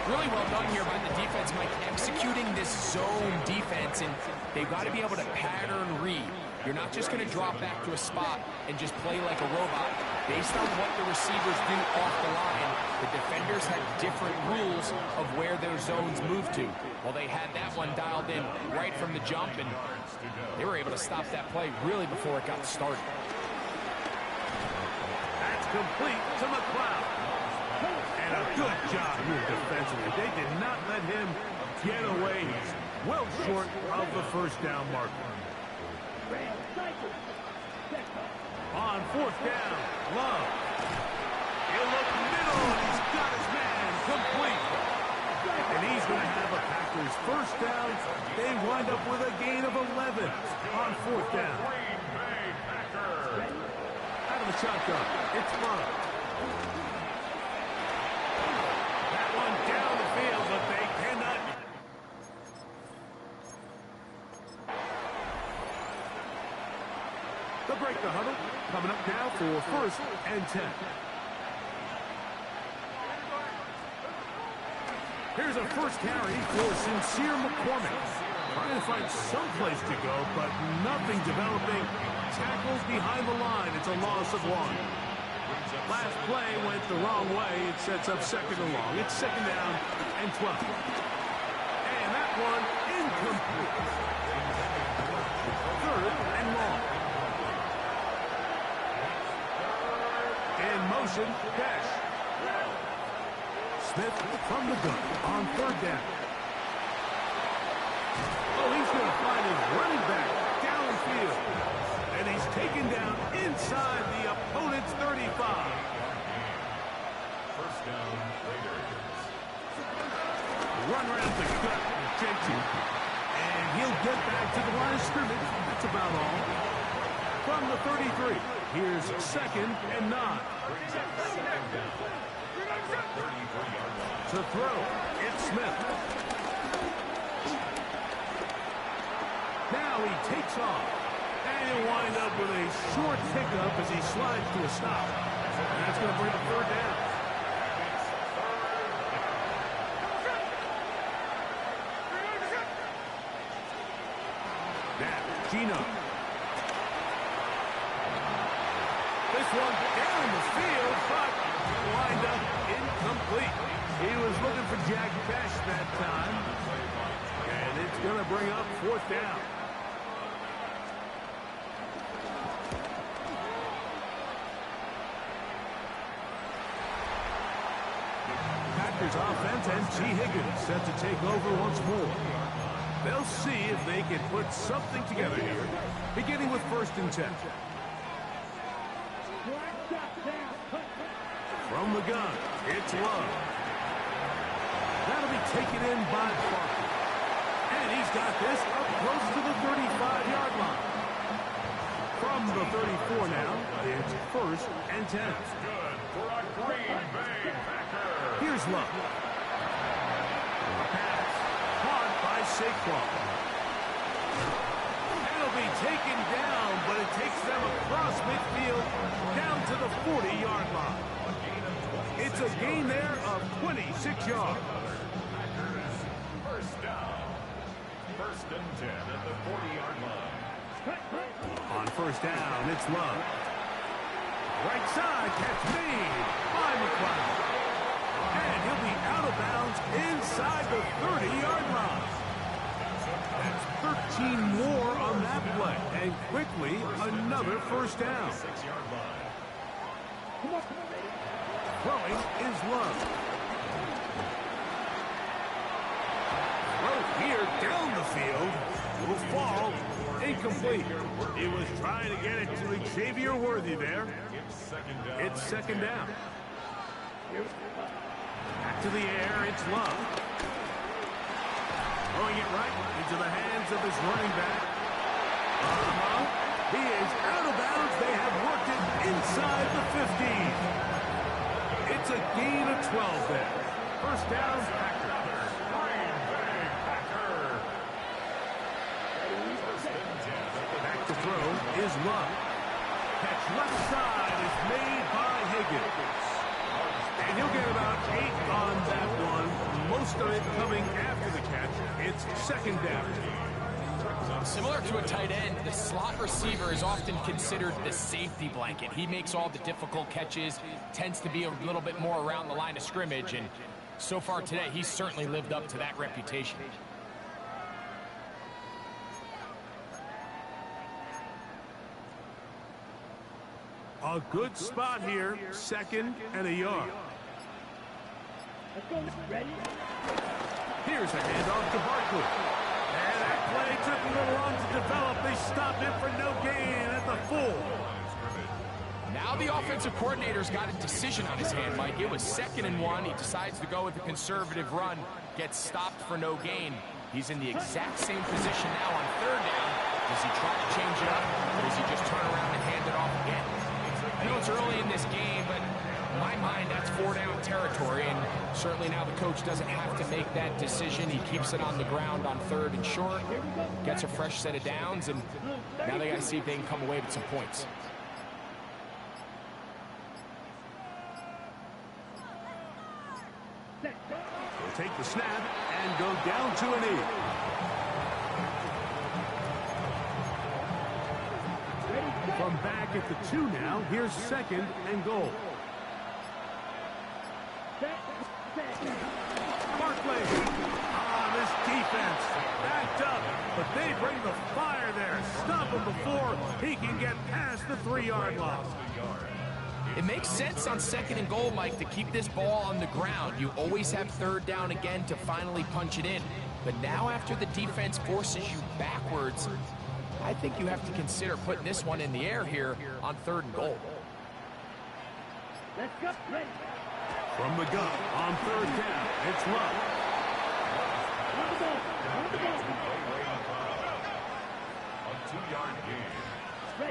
Really well done here by the defense, Mike, executing this zone defense, and they've got to be able to pattern read. You're not just going to drop back to a spot and just play like a robot. Based on what the receivers do off the line, the defenders had different rules of where their zones move to. Well, they had that one dialed in right from the jump, and they were able to stop that play really before it got started. That's complete to McLeod. And a good job here defensively. They did not let him get away. He's well short of the 1st down marker. On 4th down, Love. He'll look middle, and he's got his man complete. And he's going to have a Packers 1st down. They wind up with a gain of 11 on 4th down. Out of the shotgun, it's Love. That one down the field, but they cannot. They'll break the huddle. Coming up now for 1st and 10. Here's a 1st carry for Sincere McCormick. Trying to find some place to go, but nothing developing. Tackles behind the line. It's a loss of 1. Last play went the wrong way. It sets up 2nd and long. It's 2nd down and 12. And that one incomplete. 3rd and long. In motion, Dash. Smith from the gun on 3rd down. Oh, he's going to find his running back downfield. And he's taken down inside the opponent's 35. 1st down, Raiders. Run around the gut with JT. And he'll get back to the line of scrimmage. That's about all. From the 33, here's 2nd and 9. To throw, it's Smith. Now he takes off. And he'll wind up with a short pickup as he slides to a stop. And that's going to bring the 3rd down. Now, Gino. This one down the field, but lined up incomplete. He was looking for Jack Cash that time. And it's going to bring up 4th down. Packers offense and T. Higgins set to take over once more. They'll see if they can put something together here, beginning with 1st and 10. From the gun, it's Love. That'll be taken in by Parker. And he's got this up close to the 35-yard line. From the 34 now, it's 1st and 10. Good for a Green Bay Packer. Here's Love. A pass. Caught by Saquon. It'll be taken down, but it takes them across midfield down to the 40-yard line. It's a gain there of 26 yards. First down. 1st and 10 at the 40-yard line. On 1st down, it's Love. Right side, catch made by McLeod. And he'll be out of bounds inside the 30-yard line. That's 13 more on that play. And quickly, another 1st down. 6-yard line. Throwing is Love. Throw here down the field. Will fall. Incomplete. He was trying to get it to Xavier Worthy there. It's 2nd down. Back to the air. It's Love. Throwing it right into the hands of his running back. He is out of bounds. They have worked it inside the 15. It's a gain of 12 there. 1st down, Packers. Green Bay Packer. Back to throw is Love. Catch left side is made by Higgins. And he'll get about 8 on that one. Most of it coming after the catch. It's 2nd down. Similar to a tight end, the slot receiver is often considered the safety blanket. He makes all the difficult catches, tends to be a little bit more around the line of scrimmage, and so far today, he's certainly lived up to that reputation. A good spot here, 2nd and a yard. Ready? Here's a handoff to Barkley. And that play took a little long to develop. They stopped it for no gain at the 4. Now the offensive coordinator's got a decision on his hand, Mike. It was 2nd and 1. He decides to go with a conservative run, gets stopped for no gain. He's in the exact same position now on 3rd down. Does he try to change it up, or does he just turn around and hand it off again? I know it's early in this game, but in my mind, that's 4-down territory, and certainly now the coach doesn't have to make that decision. He keeps it on the ground on 3rd and short, gets a fresh set of downs, and now they got to see if they can come away with some points. They'll take the snap and go down to a knee. From back at the 2 now, here's 2nd and goal. Barkley. This defense backed up, but they bring the fire there. Stop him before he can get past the 3-yard line. It makes sense on 2nd and goal, Mike, to keep this ball on the ground. You always have 3rd down again to finally punch it in. But now after the defense forces you backwards, I think you have to consider putting this one in the air here on 3rd and goal. Let's go. Ready. From the gun on 3rd down, it's Love. A 2-yard gain.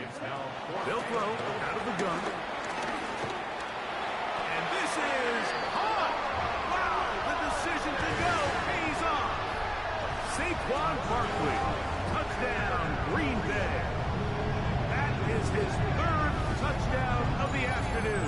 It's now 4th. They'll throw out of the gun. And this is hot. Wow, the decision to go pays off. Saquon Barkley, touchdown, Green Bay. That is his 3rd touchdown of the afternoon.